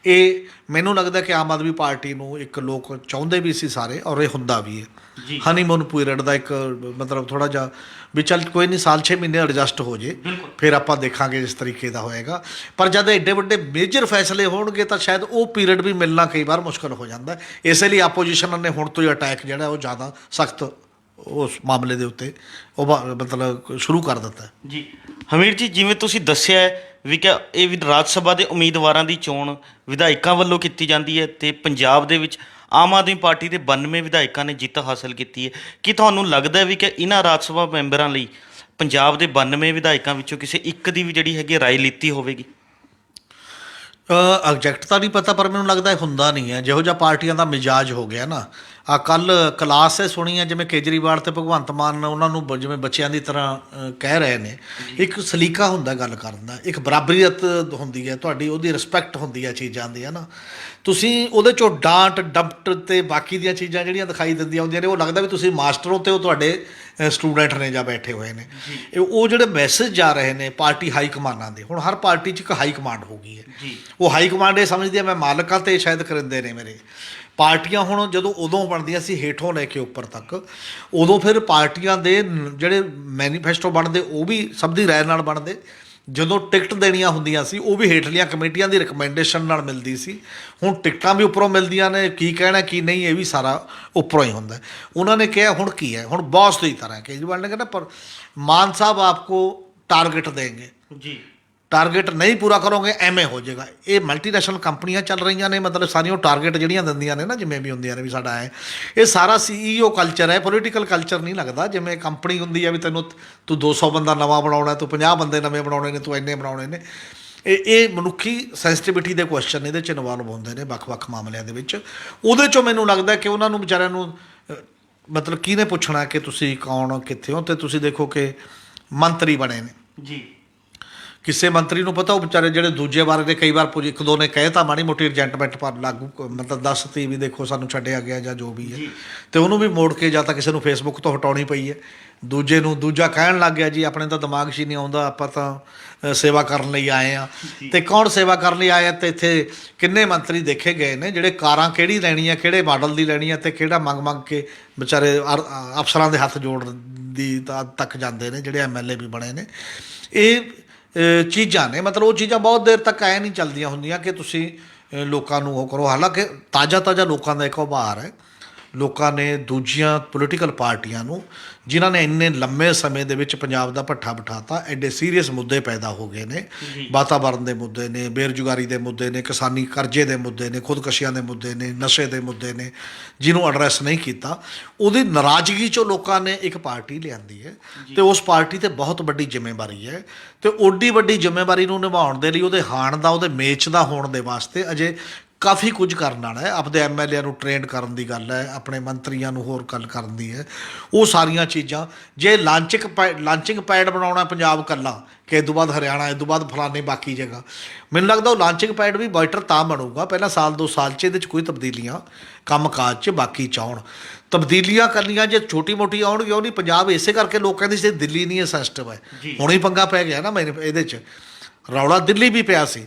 S2: ਇਹ ਮੈਨੂੰ ਲੱਗਦਾ ਕਿ ਆਮ ਆਦਮੀ ਪਾਰਟੀ ਨੂੰ ਇੱਕ ਲੋਕ ਚਾਹੁੰਦੇ ਵੀ ਸੀ ਸਾਰੇ, ਔਰ ਇਹ ਹੁੰਦਾ ਵੀ ਹੈ। ਹਨੀਮੂਨ ਪੀਰੀਅਡ ਦਾ ਇੱਕ ਮਤਲਬ ਥੋੜ੍ਹਾ ਜਿਹਾ ਵੀ ਚੱਲ ਕੋਈ ਨਹੀਂ, ਸਾਲ 6 ਮਹੀਨੇ ਐਡਜਸਟ ਹੋ ਜੇ, ਫਿਰ ਆਪਾਂ ਦੇਖਾਂਗੇ ਜਿਸ ਤਰੀਕੇ ਦਾ ਹੋਏਗਾ। ਪਰ ਜਦ ਐਡੇ ਵੱਡੇ ਮੇਜਰ ਫੈਸਲੇ ਹੋਣਗੇ ਤਾਂ ਸ਼ਾਇਦ ਉਹ ਪੀਰੀਅਡ ਵੀ ਮਿਲਣਾ ਕਈ ਵਾਰ ਮੁਸ਼ਕਲ ਹੋ ਜਾਂਦਾ। ਇਸੇ ਲਈ ਆਪੋਜੀਸ਼ਨ ਨੇ ਹੁਣ ਤੋਂ ਹੀ ਅਟੈਕ ਜਿਹੜਾ ਉਹ ਜ਼ਿਆਦਾ ਸਖਤ ਉਸ ਮਾਮਲੇ ਦੇ ਉੱਤੇ ਉਹ ਮਤਲਬ ਸ਼ੁਰੂ ਕਰ ਦਿੱਤਾ
S1: ਜੀ। ਹਮੀਰ ਜੀ, ਜਿਵੇਂ ਤੁਸੀਂ ਦੱਸਿਆ ਹੈ ਵੀ ਕਿ ਇਹ ਵੀ ਰਾਜ ਸਭਾ ਦੇ ਉਮੀਦਵਾਰਾਂ ਦੀ ਚੋਣ ਵਿਧਾਇਕਾਂ ਵੱਲੋਂ ਕੀਤੀ ਜਾਂਦੀ ਹੈ ਅਤੇ ਪੰਜਾਬ ਦੇ ਵਿੱਚ ਆਮ ਆਦਮੀ ਪਾਰਟੀ ਦੇ 92 ਵਿਧਾਇਕਾਂ ਨੇ ਜਿੱਤ ਹਾਸਲ ਕੀਤੀ ਹੈ। ਕੀ ਤੁਹਾਨੂੰ ਲੱਗਦਾ ਹੈ ਵੀ ਕਿ ਇਹਨਾਂ ਰਾਜ ਸਭਾ ਮੈਂਬਰਾਂ ਲਈ ਪੰਜਾਬ ਦੇ 92 ਵਿਧਾਇਕਾਂ ਵਿੱਚੋਂ ਕਿਸੇ ਇੱਕ ਦੀ ਵੀ ਜਿਹੜੀ ਹੈਗੀ ਰਾਏ ਲਿੱਤੀ ਹੋਵੇਗੀ?
S2: ਐਗਜੈਕਟ ਤਾਂ ਨਹੀਂ ਪਤਾ, ਪਰ ਮੈਨੂੰ ਲੱਗਦਾ ਇਹ ਹੁੰਦਾ ਨਹੀਂ ਹੈ। ਜਿਹੋ ਜਿਹਾ ਪਾਰਟੀਆਂ ਦਾ ਮਿਜਾਜ ਹੋ ਗਿਆ ਨਾ, ਆ ਕੱਲ੍ਹ ਕਲਾਸ ਇਹ ਸੁਣੀ ਹੈ ਜਿਵੇਂ ਕੇਜਰੀਵਾਲ ਅਤੇ ਭਗਵੰਤ ਮਾਨ ਉਹਨਾਂ ਨੂੰ ਜਿਵੇਂ ਬੱਚਿਆਂ ਦੀ ਤਰ੍ਹਾਂ ਕਹਿ ਰਹੇ ਨੇ। ਇੱਕ ਸਲੀਕਾ ਹੁੰਦਾ ਗੱਲ ਕਰਨ ਦਾ, ਇੱਕ ਬਰਾਬਰੀਅਤ ਹੁੰਦੀ ਹੈ ਤੁਹਾਡੀ, ਉਹਦੀ ਰਿਸਪੈਕਟ ਹੁੰਦੀ ਹੈ ਚੀਜ਼ਾਂ ਦੀ, ਹੈ ਨਾ। ਤੁਸੀਂ ਉਹਦੇ 'ਚੋਂ ਡਾਂਟ ਡੰਪਟ ਅਤੇ ਬਾਕੀ ਦੀਆਂ ਚੀਜ਼ਾਂ ਜਿਹੜੀਆਂ ਦਿਖਾਈ ਦਿੰਦੀਆਂ ਹੁੰਦੀਆਂ ਨੇ, ਉਹ ਲੱਗਦਾ ਵੀ ਤੁਸੀਂ ਮਾਸਟਰ ਹੋ ਅਤੇ ਉਹ ਤੁਹਾਡੇ ਸਟੂਡੈਂਟ ਨੇ ਜਾਂ ਬੈਠੇ ਹੋਏ ਨੇ। ਉਹ ਜਿਹੜੇ ਮੈਸੇਜ ਜਾ ਰਹੇ ਨੇ ਪਾਰਟੀ ਹਾਈ ਕਮਾਨਾਂ ਦੇ, ਹੁਣ ਹਰ ਪਾਰਟੀ 'ਚ ਇੱਕ ਹਾਈ ਕਮਾਂਡ ਹੋ ਗਈ ਹੈ। ਉਹ ਹਾਈ ਕਮਾਂਡ ਇਹ ਸਮਝਦੀ ਹੈ ਮੈਂ ਮਾਲਕ ਹਾਂ ਅਤੇ ਸ਼ਾਇਦ ਕਰਿੰਦੇ ਨੇ ਮੇਰੇ। ਪਾਰਟੀਆਂ ਹੁਣ ਜਦੋਂ ਉਦੋਂ ਬਣਦੀਆਂ ਸੀ ਹੇਠੋਂ ਲੈ ਕੇ ਉੱਪਰ ਤੱਕ, ਉਦੋਂ ਫਿਰ ਪਾਰਟੀਆਂ ਦੇ ਜਿਹੜੇ ਮੈਨੀਫੈਸਟੋ ਬਣਦੇ ਉਹ ਵੀ ਸਭ ਦੀ ਰਾਏ ਨਾਲ ਬਣਦੇ। ਜਦੋਂ ਟਿਕਟ ਦੇਣੀਆਂ ਹੁੰਦੀਆਂ ਸੀ ਉਹ ਵੀ ਹੇਠਲੀਆਂ ਕਮੇਟੀਆਂ ਦੀ ਰਿਕਮੈਂਡੇਸ਼ਨ ਨਾਲ ਮਿਲਦੀ ਸੀ। ਹੁਣ ਟਿਕਟਾਂ ਵੀ ਉੱਪਰੋਂ ਮਿਲਦੀਆਂ ਨੇ, ਕੀ ਕਹਿਣਾ ਕੀ ਨਹੀਂ ਇਹ ਵੀ ਸਾਰਾ ਉੱਪਰੋਂ ਹੀ ਹੁੰਦਾ। ਉਹਨਾਂ ਨੇ ਕਿਹਾ ਹੁਣ ਕੀ ਹੈ, ਹੁਣ ਬੌਸ ਦੀ ਤਰ੍ਹਾਂ ਕੇਜਰੀਵਾਲ ਨੇ ਕਹਿੰਦਾ ਪਰ ਮਾਨ ਸਾਹਿਬ ਆਪਕੋ ਟਾਰਗੇਟ ਦੇਂਗੇ ਜੀ, ਟਾਰਗੇਟ ਨਹੀਂ ਪੂਰਾ ਕਰੋਗੇ ਐਵੇਂ ਹੋ ਜਾਏਗਾ। ਇਹ ਮਲਟੀਨੈਸ਼ਨਲ ਕੰਪਨੀਆਂ ਚੱਲ ਰਹੀਆਂ ਨੇ, ਮਤਲਬ ਸਾਰੀਆਂ ਉਹ ਟਾਰਗੇਟ ਜਿਹੜੀਆਂ ਦਿੰਦੀਆਂ ਨੇ ਨਾ, ਜਿਵੇਂ ਵੀ ਹੁੰਦੀਆਂ ਨੇ ਵੀ ਸਾਡਾ ਹੈ, ਇਹ ਸਾਰਾ CEO ਕਲਚਰ ਹੈ, ਪੋਲੀਟੀਕਲ ਕਲਚਰ ਨਹੀਂ ਲੱਗਦਾ। ਜਿਵੇਂ ਕੰਪਨੀ ਹੁੰਦੀ ਹੈ ਵੀ ਤੂੰ 200 ਬੰਦਾ ਨਵਾਂ ਬਣਾਉਣਾ, ਤੂੰ 50 ਬੰਦੇ ਨਵੇਂ ਬਣਾਉਣੇ ਨੇ, ਤੂੰ ਇੰਨੇ ਬਣਾਉਣੇ ਨੇ। ਇਹ ਮਨੁੱਖੀ ਸੈਂਸਿਟੀਵਿਟੀ ਦੇ ਕੁਐਸਚਨ ਇਹਦੇ 'ਚ ਇਨਵੋਲਵ ਹੁੰਦੇ ਨੇ ਵੱਖ-ਵੱਖ ਮਾਮਲਿਆਂ ਦੇ ਵਿੱਚ। ਉਹਦੇ 'ਚੋਂ ਮੈਨੂੰ ਲੱਗਦਾ ਕਿ ਉਹਨਾਂ ਨੂੰ ਵਿਚਾਰਿਆਂ ਨੂੰ ਮਤਲਬ ਕਿਹਨੇ ਪੁੱਛਣਾ ਕਿ ਤੁਸੀਂ ਕੌਣ ਕਿੱਥੇ ਹੋ। ਅਤੇ ਤੁਸੀਂ ਦੇਖੋ ਕਿ ਮੰਤਰੀ ਬਣੇ ਨੇ ਜੀ, ਕਿਸੇ ਮੰਤਰੀ ਨੂੰ ਪਤਾ ਉਹ ਵਿਚਾਰੇ ਜਿਹੜੇ ਦੂਜੇ ਬਾਰੇ ਦੇ ਕਈ ਵਾਰ ਇੱਕ ਦੋ ਨੇ ਕਹਿ ਤਾਂ ਮਾੜੀ ਮੋਟੀ ਰਿਜੈਂਟਮੈਂਟ ਪਰ ਲਾਗੂ ਮਤਲਬ ਦੱਸਤੀ ਵੀ ਦੇਖੋ ਸਾਨੂੰ ਛੱਡਿਆ ਗਿਆ ਜਾਂ ਜੋ ਵੀ ਹੈ, ਅਤੇ ਉਹਨੂੰ ਵੀ ਮੋੜ ਕੇ ਜਾਂ ਤਾਂ ਕਿਸੇ ਨੂੰ ਫੇਸਬੁੱਕ ਤੋਂ ਹਟਾਉਣੀ ਪਈ ਹੈ, ਦੂਜੇ ਨੂੰ ਦੂਜਾ ਕਹਿਣ ਲੱਗ ਗਿਆ ਜੀ ਆਪਣੇ ਤਾਂ ਦਿਮਾਗ 'ਚ ਹੀ ਨਹੀਂ ਆਉਂਦਾ, ਆਪਾਂ ਤਾਂ ਸੇਵਾ ਕਰਨ ਲਈ ਆਏ ਹਾਂ। ਅਤੇ ਕੌਣ ਸੇਵਾ ਕਰਨ ਲਈ ਆਏ ਆ? ਅਤੇ ਇੱਥੇ ਕਿੰਨੇ ਮੰਤਰੀ ਦੇਖੇ ਗਏ ਨੇ ਜਿਹੜੇ ਕਾਰਾਂ ਕਿਹੜੀ ਲੈਣੀ ਹੈ, ਕਿਹੜੇ ਮਾਡਲ ਦੀ ਲੈਣੀ ਹੈ, ਅਤੇ ਕਿਹੜਾ ਮੰਗ ਕੇ ਵਿਚਾਰੇ ਅਫਸਰਾਂ ਦੇ ਹੱਥ ਜੋੜ ਦੀ ਤੱਕ ਜਾਂਦੇ ਨੇ, ਜਿਹੜੇ MLA ਵੀ ਬਣੇ ਨੇ। ਇਹ ਚੀਜ਼ਾਂ ਨੇ, ਮਤਲਬ ਉਹ ਚੀਜ਼ਾਂ ਬਹੁਤ ਦੇਰ ਤੱਕ ਐਂ ਨਹੀਂ ਚੱਲਦੀਆਂ ਹੁੰਦੀਆਂ ਕਿ ਤੁਸੀਂ ਲੋਕਾਂ ਨੂੰ ਉਹ ਕਰੋ। ਹਾਲਾਂਕਿ ਤਾਜ਼ਾ ਲੋਕਾਂ ਦਾ ਇੱਕ ਉਭਾਰ ਹੈ, ਲੋਕਾਂ ਨੇ ਦੂਜੀਆਂ ਪੋਲੀਟੀਕਲ ਪਾਰਟੀਆਂ ਨੂੰ ਜਿਨ੍ਹਾਂ ਨੇ ਇੰਨੇ ਲੰਮੇ ਸਮੇਂ ਦੇ ਵਿੱਚ ਪੰਜਾਬ ਦਾ ਭੱਠਾ ਬਿਠਾਤਾ, ਐਡੇ ਸੀਰੀਅਸ ਮੁੱਦੇ ਪੈਦਾ ਹੋ ਗਏ ਨੇ, ਵਾਤਾਵਰਨ ਦੇ ਮੁੱਦੇ ਨੇ, ਬੇਰੁਜ਼ਗਾਰੀ ਦੇ ਮੁੱਦੇ ਨੇ, ਕਿਸਾਨੀ ਕਰਜ਼ੇ ਦੇ ਮੁੱਦੇ ਨੇ, ਖੁਦਕਸ਼ੀਆਂ ਦੇ ਮੁੱਦੇ ਨੇ, ਨਸ਼ੇ ਦੇ ਮੁੱਦੇ ਨੇ, ਜਿਹਨੂੰ ਐਡਰੈਸ ਨਹੀਂ ਕੀਤਾ। ਉਹਦੀ ਨਾਰਾਜ਼ਗੀ 'ਚੋਂ ਲੋਕਾਂ ਨੇ ਇੱਕ ਪਾਰਟੀ ਲਿਆਂਦੀ ਹੈ ਅਤੇ ਉਸ ਪਾਰਟੀ 'ਤੇ ਬਹੁਤ ਵੱਡੀ ਜ਼ਿੰਮੇਵਾਰੀ ਹੈ। ਅਤੇ ਓਡੀ ਵੱਡੀ ਜ਼ਿੰਮੇਵਾਰੀ ਨੂੰ ਨਿਭਾਉਣ ਦੇ ਲਈ ਉਹਦੇ ਹਾਣ ਦਾ, ਉਹਦੇ ਮੇਚ ਦਾ ਹੋਣ ਦੇ ਵਾਸਤੇ ਅਜੇ ਕਾਫੀ ਕੁਝ ਕਰਨ ਵਾਲਾ ਹੈ। ਆਪਣੇ MLA ਨੂੰ ਟ੍ਰੇਨ ਕਰਨ ਦੀ ਗੱਲ ਹੈ, ਆਪਣੇ ਮੰਤਰੀਆਂ ਨੂੰ ਹੋਰ ਗੱਲ ਕਰਨ ਦੀ ਹੈ, ਉਹ ਸਾਰੀਆਂ ਚੀਜ਼ਾਂ। ਜੇ ਲਾਂਚਿੰਗ ਪੈਡ ਬਣਾਉਣਾ ਪੰਜਾਬ ਇਕੱਲਾ ਕਿ ਇਸ ਤੋਂ ਬਾਅਦ ਹਰਿਆਣਾ, ਇਸ ਤੋਂ ਬਾਅਦ ਫਲਾਣੇ ਬਾਕੀ ਜਗ੍ਹਾ, ਮੈਨੂੰ ਲੱਗਦਾ ਉਹ ਲਾਂਚਿੰਗ ਪੈਡ ਵੀ ਬੈਟਰ ਤਾਂ ਬਣੂਗਾ ਪਹਿਲਾਂ ਸਾਲ 2 ਸਾਲ 'ਚ ਇਹਦੇ 'ਚ ਕੋਈ ਤਬਦੀਲੀਆਂ ਕੰਮ ਕਾਜ 'ਚ ਬਾਕੀ 'ਚ ਆਉਣ। ਤਬਦੀਲੀਆਂ ਕਰਨੀਆਂ ਜੇ ਛੋਟੀ ਮੋਟੀ ਆਉਣਗੀਆਂ ਉਹ ਨਹੀਂ। ਪੰਜਾਬ ਇਸੇ ਕਰਕੇ ਲੋਕ ਕਹਿੰਦੇ ਸੀ ਦਿੱਲੀ ਨਹੀਂ ਇਹ ਸੈਂਸਿਟਿਵ ਹੈ, ਹੁਣ ਹੀ ਪੰਗਾ ਪੈ ਗਿਆ ਨਾ। ਮੈਨੂੰ ਇਹਦੇ 'ਚ ਰੌਲਾ ਦਿੱਲੀ ਵੀ ਪਿਆ ਸੀ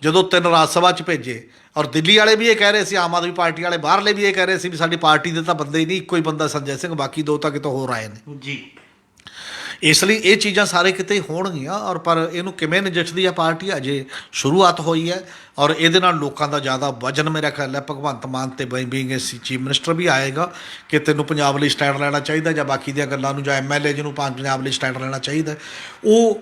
S2: ਜਦੋਂ 3 ਰਾਜ ਸਭਾ 'ਚ ਭੇਜੇ, ਔਰ ਦਿੱਲੀ ਵਾਲੇ ਵੀ ਇਹ ਕਹਿ ਰਹੇ ਸੀ, ਆਮ ਆਦਮੀ ਪਾਰਟੀ ਵਾਲੇ ਬਾਹਰਲੇ ਵੀ ਇਹ ਕਹਿ ਰਹੇ ਸੀ ਵੀ ਸਾਡੀ ਪਾਰਟੀ ਦੇ ਤਾਂ ਬੰਦੇ ਹੀ ਨਹੀਂ, ਇੱਕੋ ਹੀ ਬੰਦਾ ਸੰਜੈ ਸਿੰਘ, ਬਾਕੀ 2 ਤਾਂ ਕਿਤੋਂ ਹੋਰ ਆਏ ਨੇ ਜੀ। ਇਸ ਲਈ ਇਹ ਚੀਜ਼ਾਂ ਸਾਰੇ ਕਿਤੇ ਹੋਣਗੀਆਂ, ਔਰ ਪਰ ਇਹਨੂੰ ਕਿਵੇਂ ਨਜਿੱਠਦੀ ਆ ਪਾਰਟੀ ਅਜੇ ਸ਼ੁਰੂਆਤ ਹੋਈ ਹੈ। ਔਰ ਇਹਦੇ ਨਾਲ ਲੋਕਾਂ ਦਾ ਜ਼ਿਆਦਾ ਵਜਨ ਮੇਰਾ ਖਿਆਲ ਹੈ ਭਗਵੰਤ ਮਾਨ ਤੇ ਬੀਇੰਗ ਚੀਫ ਮਿਨਿਸਟਰ ਵੀ ਆਏਗਾ ਕਿ ਤੈਨੂੰ ਪੰਜਾਬ ਲਈ ਸਟੈਂਡ ਲੈਣਾ ਚਾਹੀਦਾ, ਜਾਂ ਬਾਕੀ ਦੀਆਂ ਗੱਲਾਂ ਨੂੰ, ਜਾਂ ਐਮਐਲਏ ਜਿਹਨੂੰ ਪੰਜਾਬ ਲਈ ਸਟੈਂਡ ਲੈਣਾ ਚਾਹੀਦਾ। ਉਹ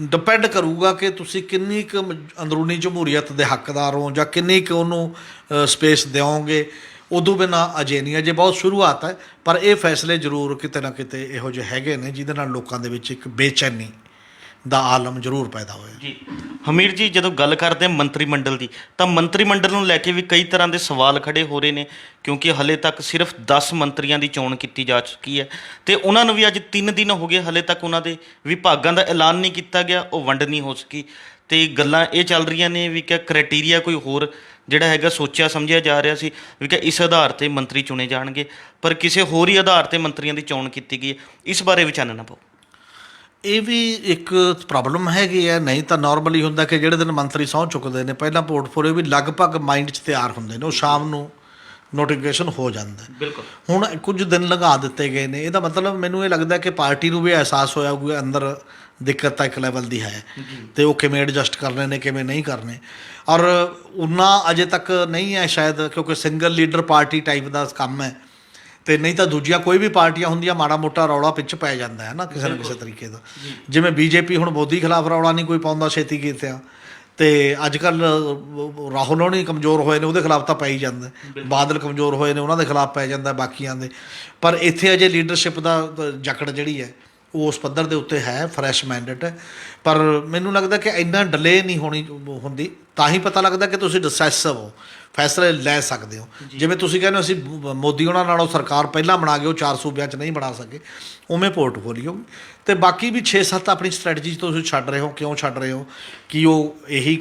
S2: ਡਿਪੈਂਡ ਕਰੂਗਾ ਕਿ ਤੁਸੀਂ ਕਿੰਨੀ ਕੁ ਅੰਦਰੂਨੀ ਜਮਹੂਰੀਅਤ ਦੇ ਹੱਕਦਾਰ ਹੋ, ਜਾਂ ਕਿੰਨੀ ਕੁ ਉਹਨੂੰ ਸਪੇਸ ਦਿਓਗੇ। ਉਦੋਂ ਬਿਨਾਂ ਅਜੇ ਨਹੀਂ, ਅਜੇ ਬਹੁਤ ਸ਼ੁਰੂਆਤ ਹੈ, ਪਰ ਇਹ ਫੈਸਲੇ ਜ਼ਰੂਰ ਕਿਤੇ ਨਾ ਕਿਤੇ ਇਹੋ ਜਿਹੇ ਹੈਗੇ ਨੇ ਜਿਹਦੇ ਨਾਲ ਲੋਕਾਂ ਦੇ ਵਿੱਚ ਇੱਕ ਬੇਚੈਨੀ ਦਾ ਆਲਮ ਜ਼ਰੂਰ ਪੈਦਾ ਹੋਇਆ।
S1: ਜੀ ਹਮੀਰ ਜੀ, ਜਦੋਂ ਗੱਲ ਕਰਦੇ ਹਾਂ ਮੰਤਰੀ ਮੰਡਲ ਦੀ, ਤਾਂ ਮੰਤਰੀ ਮੰਡਲ ਨੂੰ ਲੈ ਕੇ ਵੀ ਕਈ ਤਰ੍ਹਾਂ ਦੇ ਸਵਾਲ ਖੜੇ ਹੋ ਰਹੇ ਨੇ, ਕਿਉਂਕਿ ਹਲੇ ਤੱਕ ਸਿਰਫ 10 ਮੰਤਰੀਆਂ ਦੀ ਚੋਣ ਕੀਤੀ ਜਾ ਚੁੱਕੀ ਹੈ ਤੇ ਉਹਨਾਂ ਨੂੰ ਵੀ ਅੱਜ 3 ਦਿਨ ਹੋ ਗਏ, ਹਲੇ ਤੱਕ ਉਹਨਾਂ ਦੇ ਵਿਭਾਗਾਂ ਦਾ ਐਲਾਨ ਨਹੀਂ ਕੀਤਾ ਗਿਆ, ਉਹ ਵੰਡ ਨਹੀਂ ਹੋ ਸਕੀ। ਤੇ ਗੱਲਾਂ ਇਹ ਚੱਲ ਰਹੀਆਂ ਨੇ ਵੀ ਕਿ ਕ੍ਰਾਈਟੇਰੀਆ ਕੋਈ ਹੋਰ ਜਿਹੜਾ ਹੈਗਾ ਸੋਚਿਆ ਸਮਝਿਆ ਜਾ ਰਿਹਾ ਸੀ ਵੀ ਕਿ ਇਸ ਆਧਾਰ 'ਤੇ ਮੰਤਰੀ ਚੁਣੇ ਜਾਣਗੇ, ਪਰ ਕਿਸੇ ਹੋਰ ਹੀ ਆਧਾਰ 'ਤੇ ਮੰਤਰੀਆਂ ਦੀ ਚੋਣ ਕੀਤੀ ਗਈ ਹੈ। ਇਸ ਬਾਰੇ ਵੀ ਚਾਨਣਾ ਪਾਓ।
S2: ਇਹ ਵੀ ਇੱਕ ਪ੍ਰੋਬਲਮ ਹੈਗੀ ਹੈ। ਨਹੀਂ ਤਾਂ ਨਾਰਮਲੀ ਹੁੰਦਾ ਕਿ ਜਿਹੜੇ ਦਿਨ ਮੰਤਰੀ ਸਹੁੰ ਚੁੱਕਦੇ ਨੇ ਪਹਿਲਾਂ ਪੋਰਟਫੋਲੀਓ ਵੀ ਲਗਭਗ ਮਾਈਂਡ 'ਚ ਤਿਆਰ ਹੁੰਦੇ ਨੇ, ਉਹ ਸ਼ਾਮ ਨੂੰ ਨੋਟੀਫਿਕੇਸ਼ਨ ਹੋ ਜਾਂਦਾ।
S1: ਬਿਲਕੁਲ।
S2: ਹੁਣ ਕੁਝ ਦਿਨ ਲਗਾ ਦਿੱਤੇ ਗਏ ਨੇ, ਇਹਦਾ ਮਤਲਬ ਮੈਨੂੰ ਇਹ ਲੱਗਦਾ ਕਿ ਪਾਰਟੀ ਨੂੰ ਵੀ ਅਹਿਸਾਸ ਹੋਇਆ ਕਿ ਅੰਦਰ ਦਿੱਕਤ ਤਾਂ ਇੱਕ ਲੈਵਲ ਦੀ ਹੈ ਤੇ ਉਹ ਕਿਵੇਂ ਐਡਜਸਟ ਕਰਨੇ ਨੇ, ਕਿਵੇਂ ਨਹੀਂ ਕਰਨੇ। ਔਰ ਉਨਾ ਅਜੇ ਤੱਕ ਨਹੀਂ ਹੈ ਸ਼ਾਇਦ, ਕਿਉਂਕਿ ਸਿੰਗਲ ਲੀਡਰ ਪਾਰਟੀ ਟਾਈਪ ਦਾ ਕੰਮ ਹੈ, ਤੇ ਨਹੀਂ ਤਾਂ ਦੂਜੀਆਂ ਕੋਈ ਵੀ ਪਾਰਟੀਆਂ ਹੁੰਦੀਆਂ ਮਾੜਾ ਮੋਟਾ ਰੌਲਾ ਪਿੱਛ ਪੈ ਜਾਂਦਾ ਹੈ ਨਾ ਕਿਸੇ ਨਾ ਕਿਸੇ ਤਰੀਕੇ ਦਾ। ਜਿਵੇਂ ਬੀਜੇਪੀ ਹੁਣ ਮੋਦੀ ਖਿਲਾਫ ਰੌਲਾ ਨਹੀਂ ਕੋਈ ਪਾਉਂਦਾ ਛੇਤੀ ਕੀਤੇ ਆ, ਤੇ ਅੱਜ ਕੱਲ੍ਹ ਰਾਹੁਲ ਹੋਣੀ ਕਮਜ਼ੋਰ ਹੋਏ ਨੇ, ਉਹਦੇ ਖਿਲਾਫ ਤਾਂ ਪੈ ਹੀ ਜਾਂਦਾ। ਬਾਦਲ ਕਮਜ਼ੋਰ ਹੋਏ ਨੇ, ਉਹਨਾਂ ਦੇ ਖਿਲਾਫ ਪੈ ਜਾਂਦਾ ਬਾਕੀਆਂ ਦੇ। ਪਰ ਇੱਥੇ ਅਜੇ ਲੀਡਰਸ਼ਿਪ ਦਾ ਜਕੜ ਜਿਹੜੀ ਹੈ ਉਹ ਉਸ ਪੱਧਰ ਦੇ ਉੱਤੇ ਹੈ, ਫਰੈਸ਼ ਮੈਂਡੇਟ ਹੈ। ਪਰ ਮੈਨੂੰ ਲੱਗਦਾ ਕਿ ਇੰਨਾ ਡਿਲੇ ਨਹੀਂ ਹੁੰਦੀ, ਤਾਂ ਹੀ ਪਤਾ ਲੱਗਦਾ ਕਿ ਤੁਸੀਂ ਡਿਸਾਈਸਿਵ ਹੋ, ਫੈਸਲੇ ਲੈ ਸਕਦੇ ਹੋ। ਜਿਵੇਂ ਤੁਸੀਂ ਕਹਿੰਦੇ ਹੋ ਅਸੀਂ ਮੋਦੀ ਉਹਨਾਂ ਨਾਲੋਂ ਸਰਕਾਰ ਪਹਿਲਾਂ ਬਣਾ ਗਏ, ਉਹ 4 ਸੂਬਿਆਂ 'ਚ ਨਹੀਂ ਬਣਾ ਸਕੇ, ਉਵੇਂ ਪੋਰਟਫੋਲੀਓ ਅਤੇ ਬਾਕੀ ਵੀ 6-7 ਆਪਣੀ ਸਟ੍ਰੈਟਜੀ ਤੁਸੀਂ ਛੱਡ ਰਹੇ ਹੋ। ਕਿਉਂ ਛੱਡ ਰਹੇ ਹੋ? ਕਿ ਉਹ ਇਹੀ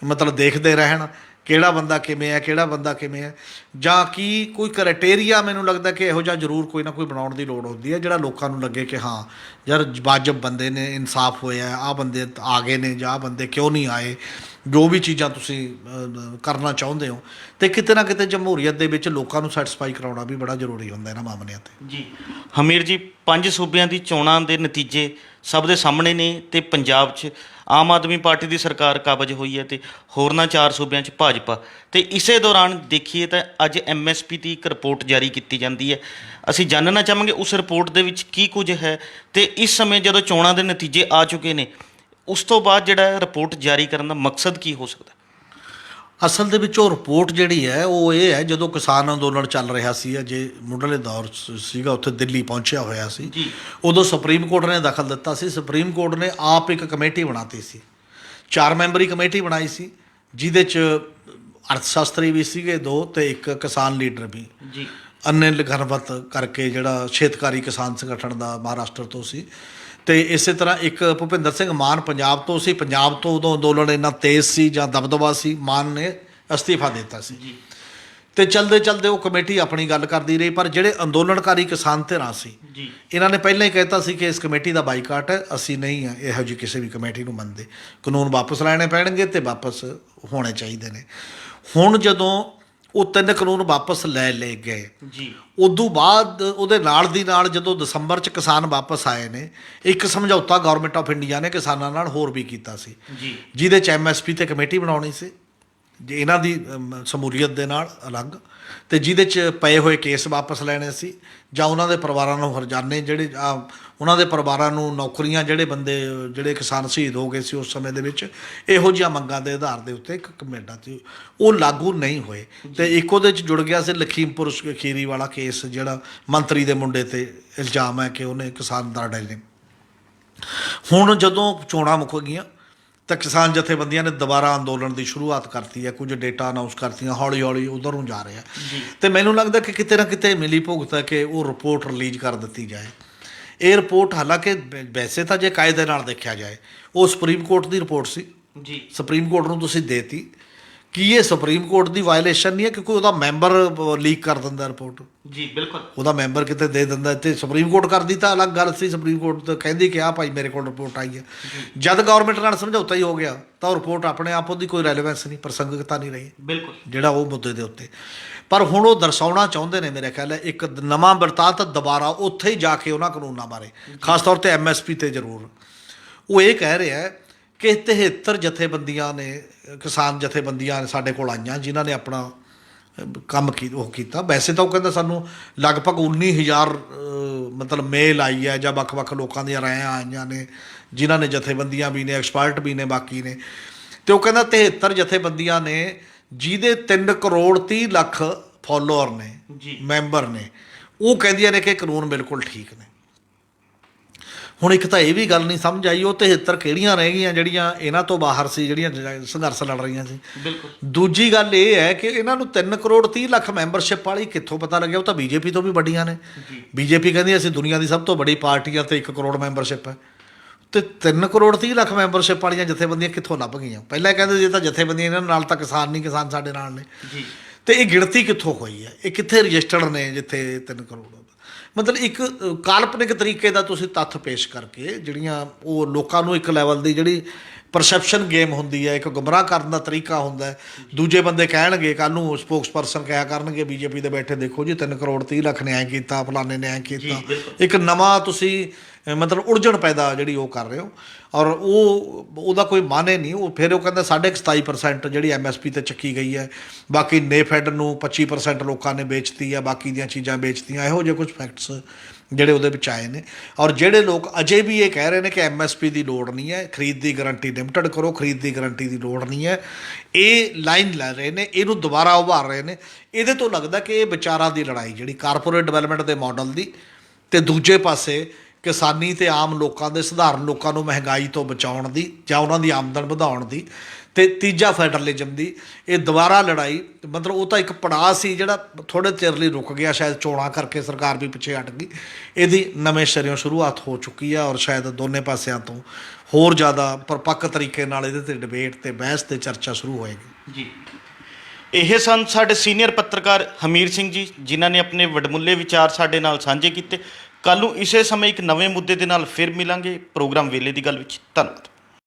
S2: ਮਤਲਬ ਦੇਖਦੇ ਰਹਿਣ ਕਿਹੜਾ ਬੰਦਾ ਕਿਵੇਂ ਹੈ, ਕਿਹੜਾ ਬੰਦਾ ਕਿਵੇਂ ਹੈ, ਜਾਂ ਕੀ ਕੋਈ ਕ੍ਰਾਈਟੇਰੀਆ ਮੈਨੂੰ ਲੱਗਦਾ ਕਿ ਇਹੋ ਜਿਹਾ ਜ਼ਰੂਰ ਕੋਈ ਨਾ ਕੋਈ ਬਣਾਉਣ ਦੀ ਲੋੜ ਹੁੰਦੀ ਹੈ ਜਿਹੜਾ ਲੋਕਾਂ ਨੂੰ ਲੱਗੇ ਕਿ ਹਾਂ ਯਾਰ ਵਾਜਬ ਬੰਦੇ ਨੇ, ਇਨਸਾਫ ਹੋਇਆ, ਆਹ ਬੰਦੇ ਆ ਗਏ ਨੇ ਜਾਂ ਆਹ ਬੰਦੇ ਕਿਉਂ ਨਹੀਂ ਆਏ, ਜੋ ਵੀ ਚੀਜ਼ਾਂ ਤੁਸੀਂ ਕਰਨਾ ਚਾਹੁੰਦੇ ਹੋ। ਅਤੇ ਕਿਤੇ ਨਾ ਕਿਤੇ ਜਮਹੂਰੀਅਤ ਦੇ ਵਿੱਚ ਲੋਕਾਂ ਨੂੰ ਸੈਟੀਸਫਾਈ ਕਰਾਉਣਾ ਵੀ ਬੜਾ ਜ਼ਰੂਰੀ ਹੁੰਦਾ ਇਹਨਾਂ ਮਾਮਲਿਆਂ 'ਤੇ।
S1: ਜੀ ਹਮੀਰ ਜੀ, 5 ਸੂਬਿਆਂ ਦੀ ਚੋਣਾਂ ਦੇ ਨਤੀਜੇ ਸਭ ਦੇ ਸਾਹਮਣੇ ਨੇ ਤੇ ਪੰਜਾਬ 'ਚ ਆਮ ਆਦਮੀ ਪਾਰਟੀ ਦੀ ਸਰਕਾਰ ਕਾਬਜ਼ ਹੋਈ ਹੈ ਤੇ ਹੋਰਨਾਂ 4 ਸੂਬਿਆਂ 'ਚ ਭਾਜਪਾ। ਤੇ ਇਸੇ ਦੌਰਾਨ ਦੇਖੀਏ ਤਾਂ ਅੱਜ MSP ਦੀ ਇੱਕ ਰਿਪੋਰਟ ਜਾਰੀ ਕੀਤੀ ਜਾਂਦੀ ਹੈ। ਅਸੀਂ ਜਾਣਨਾ ਚਾਹਾਂਗੇ ਉਸ ਰਿਪੋਰਟ ਦੇ ਵਿੱਚ ਕੀ ਕੁਝ ਹੈ, ਤੇ ਇਸ ਸਮੇਂ ਜਦੋਂ ਚੋਣਾਂ ਦੇ ਨਤੀਜੇ ਆ ਚੁੱਕੇ ਨੇ ਉਸ ਤੋਂ ਬਾਅਦ ਜਿਹੜਾ ਰਿਪੋਰਟ ਜਾਰੀ ਕਰਨ ਦਾ ਮਕਸਦ ਕੀ ਹੋ ਸਕਦਾ?
S2: ਅਸਲ ਦੇ ਵਿੱਚ ਉਹ ਰਿਪੋਰਟ ਜਿਹੜੀ ਹੈ ਉਹ ਇਹ ਹੈ, ਜਦੋਂ ਕਿਸਾਨ ਅੰਦੋਲਨ ਚੱਲ ਰਿਹਾ ਸੀ, ਅਜੇ ਮੁੱਢਲੇ ਦੌਰ ਸੀਗਾ, ਉੱਥੇ ਦਿੱਲੀ ਪਹੁੰਚਿਆ ਹੋਇਆ ਸੀ, ਉਦੋਂ ਸੁਪਰੀਮ ਕੋਰਟ ਨੇ ਦਖਲ ਦਿੱਤਾ ਸੀ। ਸੁਪਰੀਮ ਕੋਰਟ ਨੇ ਆਪ ਇੱਕ ਕਮੇਟੀ ਬਣਾਤੀ ਸੀ, 4 ਮੈਂਬਰੀ ਕਮੇਟੀ ਬਣਾਈ ਸੀ, ਜਿਹਦੇ 'ਚ ਅਰਥ ਸ਼ਾਸਤਰੀ ਵੀ ਸੀਗੇ 2 ਤੇ ਇੱਕ ਕਿਸਾਨ ਲੀਡਰ ਵੀ ਜੀ, ਅਨਿਲ ਗਰਵਤ ਕਰਕੇ ਜਿਹੜਾ ਖੇਤਕਾਰੀ ਕਿਸਾਨ ਸੰਗਠਨ ਦਾ ਮਹਾਰਾਸ਼ਟਰ ਤੋਂ ਸੀ। ਅਤੇ ਇਸੇ ਤਰ੍ਹਾਂ ਇੱਕ ਭੁਪਿੰਦਰ ਸਿੰਘ ਮਾਨ ਪੰਜਾਬ ਤੋਂ ਸੀ। ਪੰਜਾਬ ਤੋਂ ਉਦੋਂ ਅੰਦੋਲਨ ਇੰਨਾ ਤੇਜ਼ ਸੀ ਜਾਂ ਦਬਦਬਾ ਸੀ, ਮਾਨ ਨੇ ਅਸਤੀਫਾ ਦੇ ਦਿੱਤਾ ਸੀ। ਅਤੇ ਚਲਦੇ ਚਲਦੇ ਉਹ ਕਮੇਟੀ ਆਪਣੀ ਗੱਲ ਕਰਦੀ ਰਹੀ, ਪਰ ਜਿਹੜੇ ਅੰਦੋਲਨਕਾਰੀ ਕਿਸਾਨ ਧਿਰਾਂ ਸੀ ਇਹਨਾਂ ਨੇ ਪਹਿਲਾਂ ਹੀ ਕਹਿਤਾ ਸੀ ਕਿ ਇਸ ਕਮੇਟੀ ਦਾ ਬਾਈਕਾਟ ਹੈ, ਅਸੀਂ ਨਹੀਂ ਹੈ ਇਹੋ ਜਿਹੀ ਕਿਸੇ ਵੀ ਕਮੇਟੀ ਨੂੰ ਮੰਨਦੇ, ਕਾਨੂੰਨ ਵਾਪਸ ਲੈਣੇ ਪੈਣਗੇ ਅਤੇ ਵਾਪਸ ਹੋਣੇ ਚਾਹੀਦੇ ਨੇ। ਹੁਣ ਜਦੋਂ ਉਹ 3 ਕਾਨੂੰਨ ਵਾਪਸ ਲੈ ਲਏ ਗਏ ਜੀ, ਉਦੋਂ ਬਾਅਦ ਉਹਦੇ ਨਾਲ ਦੀ ਨਾਲ ਜਦੋਂ ਦਸੰਬਰ 'ਚ ਕਿਸਾਨ ਵਾਪਸ ਆਏ ਨੇ, ਇੱਕ ਸਮਝੌਤਾ ਗੌਰਮੈਂਟ ਆਫ ਇੰਡੀਆ ਨੇ ਕਿਸਾਨਾਂ ਨਾਲ ਹੋਰ ਵੀ ਕੀਤਾ ਸੀ ਜੀ, ਜਿਹਦੇ 'ਚ MSP 'ਤੇ ਕਮੇਟੀ ਬਣਾਉਣੀ ਸੀ ਜੇ ਇਹਨਾਂ ਦੀ ਸ਼ਮੂਲੀਅਤ ਦੇ ਨਾਲ ਅਲੱਗ, ਅਤੇ ਜਿਹਦੇ 'ਚ ਪਏ ਹੋਏ ਕੇਸ ਵਾਪਸ ਲੈਣੇ ਸੀ, ਜਾਂ ਉਹਨਾਂ ਦੇ ਪਰਿਵਾਰਾਂ ਨੂੰ ਹਰਜਾਨੇ ਜਿਹੜੇ ਉਹਨਾਂ ਦੇ ਪਰਿਵਾਰਾਂ ਨੂੰ ਨੌਕਰੀਆਂ, ਜਿਹੜੇ ਕਿਸਾਨ ਸ਼ਹੀਦ ਹੋ ਗਏ ਸੀ ਉਸ ਸਮੇਂ ਦੇ ਵਿੱਚ, ਇਹੋ ਜਿਹੀਆਂ ਮੰਗਾਂ ਦੇ ਆਧਾਰ ਦੇ ਉੱਤੇ ਇੱਕ ਕਮੇਟਾ ਸੀ, ਉਹ ਲਾਗੂ ਨਹੀਂ ਹੋਏ। ਅਤੇ ਇੱਕ ਉਹਦੇ 'ਚ ਜੁੜ ਗਿਆ ਸੀ ਲਖੀਮਪੁਰ ਖੀਰੀ ਵਾਲਾ ਕੇਸ, ਜਿਹੜਾ ਮੰਤਰੀ ਦੇ ਮੁੰਡੇ 'ਤੇ ਇਲਜ਼ਾਮ ਹੈ ਕਿ ਉਹਨੇ ਕਿਸਾਨ ਦਾ ਨੇ। ਹੁਣ ਜਦੋਂ ਚੋਣਾਂ ਮੁੱਕ ਗਈਆਂ ਤਾਂ ਕਿਸਾਨ ਜਥੇਬੰਦੀਆਂ ਨੇ ਦੁਬਾਰਾ ਅੰਦੋਲਨ ਦੀ ਸ਼ੁਰੂਆਤ ਕਰਤੀ ਹੈ, ਕੁਝ ਡੇਟਾ ਅਨਾਊਂਸ ਕਰਤੀਆਂ, ਹੌਲੀ ਹੌਲੀ ਉਧਰ ਨੂੰ ਜਾ ਰਿਹਾ। ਅਤੇ ਮੈਨੂੰ ਲੱਗਦਾ ਕਿ ਕਿਤੇ ਨਾ ਕਿਤੇ ਮਿਲੀ ਭੁਗਤ ਹੈ ਕਿ ਉਹ ਰਿਪੋਰਟ ਰਿਲੀਜ਼ ਕਰ ਦਿੱਤੀ ਜਾਏ। ਇਹ ਰਿਪੋਰਟ ਹਾਲਾਂਕਿ ਵੈਸੇ ਤਾਂ ਜੇ ਕਾਇਦੇ ਨਾਲ ਦੇਖਿਆ ਜਾਏ ਉਹ ਸੁਪਰੀਮ ਕੋਰਟ ਦੀ ਰਿਪੋਰਟ ਸੀ ਜੀ, ਸੁਪਰੀਮ ਕੋਰਟ ਨੂੰ ਤੁਸੀਂ ਦੇਤੀ ਕੀ ਇਹ ਸੁਪਰੀਮ ਕੋਰਟ ਦੀ ਵਾਇਲੇਸ਼ਨ ਨਹੀਂ ਹੈ ਕਿ ਕੋਈ ਉਹਦਾ ਮੈਂਬਰ ਲੀਕ ਕਰ ਦਿੰਦਾ ਰਿਪੋਰਟ?
S1: ਜੀ ਬਿਲਕੁਲ।
S2: ਉਹਦਾ ਮੈਂਬਰ ਕਿਤੇ ਦੇ ਦਿੰਦਾ ਤੇ ਸੁਪਰੀਮ ਕੋਰਟ ਕਰਦੀ ਤਾਂ ਅਲੱਗ ਗੱਲ ਸੀ। ਸੁਪਰੀਮ ਕੋਰਟ ਤਾਂ ਕਹਿੰਦੀ ਕਿ ਆਹ ਭਾਈ ਮੇਰੇ ਕੋਲ ਰਿਪੋਰਟ ਆਈ ਹੈ। ਜਦ ਗਵਰਨਮੈਂਟ ਨਾਲ ਸਮਝੌਤਾ ਹੀ ਹੋ ਗਿਆ ਤਾਂ ਉਹ ਰਿਪੋਰਟ ਆਪਣੇ ਆਪ ਉਹਦੀ ਕੋਈ ਰੈਲੇਵੈਂਸ ਨਹੀਂ, ਪ੍ਰਸੰਗਕਤਾ ਨਹੀਂ ਰਹੀ
S1: ਬਿਲਕੁਲ
S2: ਜਿਹੜਾ ਉਹ ਮੁੱਦੇ ਦੇ ਉੱਤੇ। ਪਰ ਹੁਣ ਉਹ ਦਰਸਾਉਣਾ ਚਾਹੁੰਦੇ ਨੇ ਮੇਰੇ ਖਿਆਲ ਹੈ ਇੱਕ ਨਵਾਂ ਬਿਰਤਾਂਤ ਦੁਬਾਰਾ ਉੱਥੇ ਹੀ ਜਾ ਕੇ ਉਹਨਾਂ ਕਾਨੂੰਨਾਂ ਬਾਰੇ, ਖਾਸ ਤੌਰ ਤੇ MSP ਤੇ ਜ਼ਰੂਰ। ਉਹ ਇਹ ਕਹਿ ਰਿਹਾ ਹੈ ਕਿ 73 ਜਥੇਬੰਦੀਆਂ ਨੇ, ਕਿਸਾਨ ਜਥੇਬੰਦੀਆਂ ਨੇ ਸਾਡੇ ਕੋਲ ਆਈਆਂ ਜਿਨ੍ਹਾਂ ਨੇ ਆਪਣਾ ਕੰਮ ਉਹ ਕੀਤਾ। ਵੈਸੇ ਤਾਂ ਉਹ ਕਹਿੰਦਾ ਸਾਨੂੰ ਲਗਭਗ 19,000 ਮਤਲਬ ਮੇਲ ਆਈ ਹੈ ਜਾਂ ਵੱਖ-ਵੱਖ ਲੋਕਾਂ ਦੀਆਂ ਰਾਇਆਂ ਆਈਆਂ ਨੇ ਜਿਨ੍ਹਾਂ ਨੇ ਜਥੇਬੰਦੀਆਂ ਵੀ ਨੇ, ਐਕਸਪਰਟ ਵੀ ਨੇ, ਬਾਕੀ ਨੇ। ਅਤੇ ਉਹ ਕਹਿੰਦਾ 73 ਜਥੇਬੰਦੀਆਂ ਨੇ ਜਿਹਦੇ 3 ਕਰੋੜ 30 ਲੱਖ ਫੋਲੋਅਰ ਨੇ, ਮੈਂਬਰ ਨੇ, ਉਹ ਕਹਿੰਦੀਆਂ ਨੇ ਕਿ ਕਾਨੂੰਨ ਬਿਲਕੁਲ ਠੀਕ ਨੇ। ਹੁਣ ਇੱਕ ਤਾਂ ਇਹ ਵੀ ਗੱਲ ਨਹੀਂ ਸਮਝ ਆਈ ਉਹ 73 ਕਿਹੜੀਆਂ ਰਹਿ ਗਈਆਂ ਜਿਹੜੀਆਂ ਇਹਨਾਂ ਤੋਂ ਬਾਹਰ ਸੀ, ਜਿਹੜੀਆਂ ਸੰਘਰਸ਼ ਲੜ ਰਹੀਆਂ ਸੀ।
S1: ਬਿਲਕੁਲ।
S2: ਦੂਜੀ ਗੱਲ ਇਹ ਹੈ ਕਿ ਇਹਨਾਂ ਨੂੰ 3 ਕਰੋੜ 30 ਲੱਖ ਮੈਂਬਰਸ਼ਿਪ ਵਾਲੀ ਕਿੱਥੋਂ ਪਤਾ ਲੱਗਿਆ? ਉਹ ਤਾਂ BJP ਤੋਂ ਵੀ ਵੱਡੀਆਂ ਨੇ। BJP ਕਹਿੰਦੀ ਅਸੀਂ ਦੁਨੀਆ ਦੀ ਸਭ ਤੋਂ ਵੱਡੀ ਪਾਰਟੀ ਆ ਤੇ 1 ਕਰੋੜ ਮੈਂਬਰਸ਼ਿਪ ਹੈ, ਤੇ 3 ਕਰੋੜ 30 ਲੱਖ ਮੈਂਬਰਸ਼ਿਪ ਵਾਲੀਆਂ ਜਥੇਬੰਦੀਆਂ ਕਿੱਥੋਂ ਲੱਭ ਗਈਆਂ? ਪਹਿਲਾਂ ਕਹਿੰਦੇ ਜੇ ਤਾਂ ਜਥੇਬੰਦੀਆਂ ਇਹਨਾਂ ਨਾਲ ਤਾਂ ਕਿਸਾਨ ਨਹੀਂ, ਕਿਸਾਨ ਸਾਡੇ ਨਾਲ ਨੇ। ਤੇ ਇਹ ਗਿਣਤੀ ਕਿੱਥੋਂ ਹੋਈ ਹੈ? ਇਹ ਕਿੱਥੇ ਰਜਿਸਟਰਡ ਨੇ ਜਿੱਥੇ 3 ਕਰੋੜ? ਮਤਲਬ ਇੱਕ ਕਾਲਪਨਿਕ ਤਰੀਕੇ ਦਾ ਤੁਸੀਂ ਤੱਥ ਪੇਸ਼ ਕਰਕੇ ਜਿਹੜੀਆਂ ਉਹ ਲੋਕਾਂ ਨੂੰ ਇੱਕ ਲੈਵਲ ਦੀ ਜਿਹੜੀ ਪਰਸੈਪਸ਼ਨ ਗੇਮ ਹੁੰਦੀ ਹੈ, ਇੱਕ ਗੁੰਮਰਾਹ ਕਰਨ ਦਾ ਤਰੀਕਾ ਹੁੰਦਾ ਹੈ। ਦੂਜੇ ਬੰਦੇ ਕਹਿਣਗੇ, ਕੱਲ੍ਹ ਨੂੰ ਸਪੋਕਸ ਪਰਸਨ ਕਿਹਾ ਕਰਨਗੇ BJP ਦੇ ਬੈਠੇ, ਦੇਖੋ ਜੀ 3 ਕਰੋੜ 30 ਲੱਖ ਨੇ ਐਂ ਕੀਤਾ, ਫਲਾਣੇ ਨੇ ਐਂ ਕੀਤਾ। ਇੱਕ ਨਵਾਂ ਤੁਸੀਂ ਮਤਲਬ ਉਲਝਣ ਪੈਦਾ ਜਿਹੜੀ ਉਹ ਕਰ ਰਹੇ ਹੋ, ਔਰ ਉਹਦਾ ਕੋਈ ਮਾਨੇ ਨਹੀਂ। ਉਹ ਫਿਰ ਉਹ ਕਹਿੰਦਾ 27.5% ਜਿਹੜੀ MSP 'ਤੇ ਚੱਕੀ ਗਈ ਹੈ, ਬਾਕੀ ਨੇਫੈਡ ਨੂੰ 25% ਲੋਕਾਂ ਨੇ ਵੇਚਤੀ ਆ, ਬਾਕੀ ਦੀਆਂ ਚੀਜ਼ਾਂ ਵੇਚਤੀਆਂ। ਇਹੋ ਜਿਹੇ ਕੁਝ ਫੈਕਟਸ ਜਿਹੜੇ ਉਹਦੇ ਵਿੱਚ ਆਏ ਨੇ। ਔਰ ਜਿਹੜੇ ਲੋਕ ਅਜੇ ਵੀ ਇਹ ਕਹਿ ਰਹੇ ਨੇ ਕਿ MSP ਦੀ ਲੋੜ ਨਹੀਂ ਹੈ, ਖਰੀਦ ਦੀ ਗਰੰਟੀ ਲਿਮਟਿਡ ਕਰੋ, ਖਰੀਦ ਦੀ ਗਰੰਟੀ ਦੀ ਲੋੜ ਨਹੀਂ ਹੈ, ਇਹ ਲਾਈਨ ਲੈ ਰਹੇ ਨੇ, ਇਹਨੂੰ ਦੁਬਾਰਾ ਉਭਾਰ ਰਹੇ ਨੇ। ਇਹਦੇ ਤੋਂ ਲੱਗਦਾ ਕਿ ਇਹ ਵਿਚਾਰਾਂ ਦੀ ਲੜਾਈ ਜਿਹੜੀ ਕਾਰਪੋਰੇਟ ਡਿਵੈਲਪਮੈਂਟ ਦੇ ਮਾਡਲ ਦੀ, ਅਤੇ ਦੂਜੇ ਪਾਸੇ ਕਿਸਾਨੀ ਅਤੇ ਆਮ ਲੋਕਾਂ ਦੇ, ਸਧਾਰਨ ਲੋਕਾਂ ਨੂੰ ਮਹਿੰਗਾਈ ਤੋਂ ਬਚਾਉਣ ਦੀ ਜਾਂ ਉਹਨਾਂ ਦੀ ਆਮਦਨ ਵਧਾਉਣ ਦੀ, ਅਤੇ ਤੀਜਾ ਫੈਡਰਲਿਜ਼ਮ ਦੀ, ਇਹ ਦੁਬਾਰਾ ਲੜਾਈ। ਮਤਲਬ ਉਹ ਤਾਂ ਇੱਕ ਪੜਾਅ ਸੀ ਜਿਹੜਾ ਥੋੜ੍ਹੇ ਚਿਰ ਲਈ ਰੁਕ ਗਿਆ, ਸ਼ਾਇਦ ਚੋਣਾਂ ਕਰਕੇ ਸਰਕਾਰ ਵੀ ਪਿੱਛੇ ਹਟ ਗਈ। ਇਹਦੀ ਨਵੇਂ ਸਿਰਿਓਂ ਸ਼ੁਰੂਆਤ ਹੋ ਚੁੱਕੀ ਆ, ਔਰ ਸ਼ਾਇਦ ਦੋਨੇ ਪਾਸਿਆਂ ਤੋਂ ਹੋਰ ਜ਼ਿਆਦਾ ਪਰਪੱਕ ਤਰੀਕੇ ਨਾਲ ਇਹਦੇ 'ਤੇ ਡਿਬੇਟ ਅਤੇ ਬਹਿਸ ਅਤੇ ਚਰਚਾ ਸ਼ੁਰੂ ਹੋਏਗੀ।
S1: ਜੀ, ਇਹ ਸਨ ਸਾਡੇ ਸੀਨੀਅਰ ਪੱਤਰਕਾਰ ਹਮੀਰ ਸਿੰਘ ਜੀ, ਜਿਨ੍ਹਾਂ ਨੇ ਆਪਣੇ ਵਡਮੁੱਲੇ ਵਿਚਾਰ ਸਾਡੇ ਨਾਲ ਸਾਂਝੇ ਕੀਤੇ। ਕੱਲ੍ਹ ਨੂੰ ਇਸੇ ਸਮੇਂ ਇੱਕ ਨਵੇਂ ਮੁੱਦੇ ਦੇ ਨਾਲ ਫਿਰ ਮਿਲਾਂਗੇ ਪ੍ਰੋਗਰਾਮ ਵੇਲੇ ਦੀ ਗੱਲ ਵਿੱਚ। ਧੰਨਵਾਦ।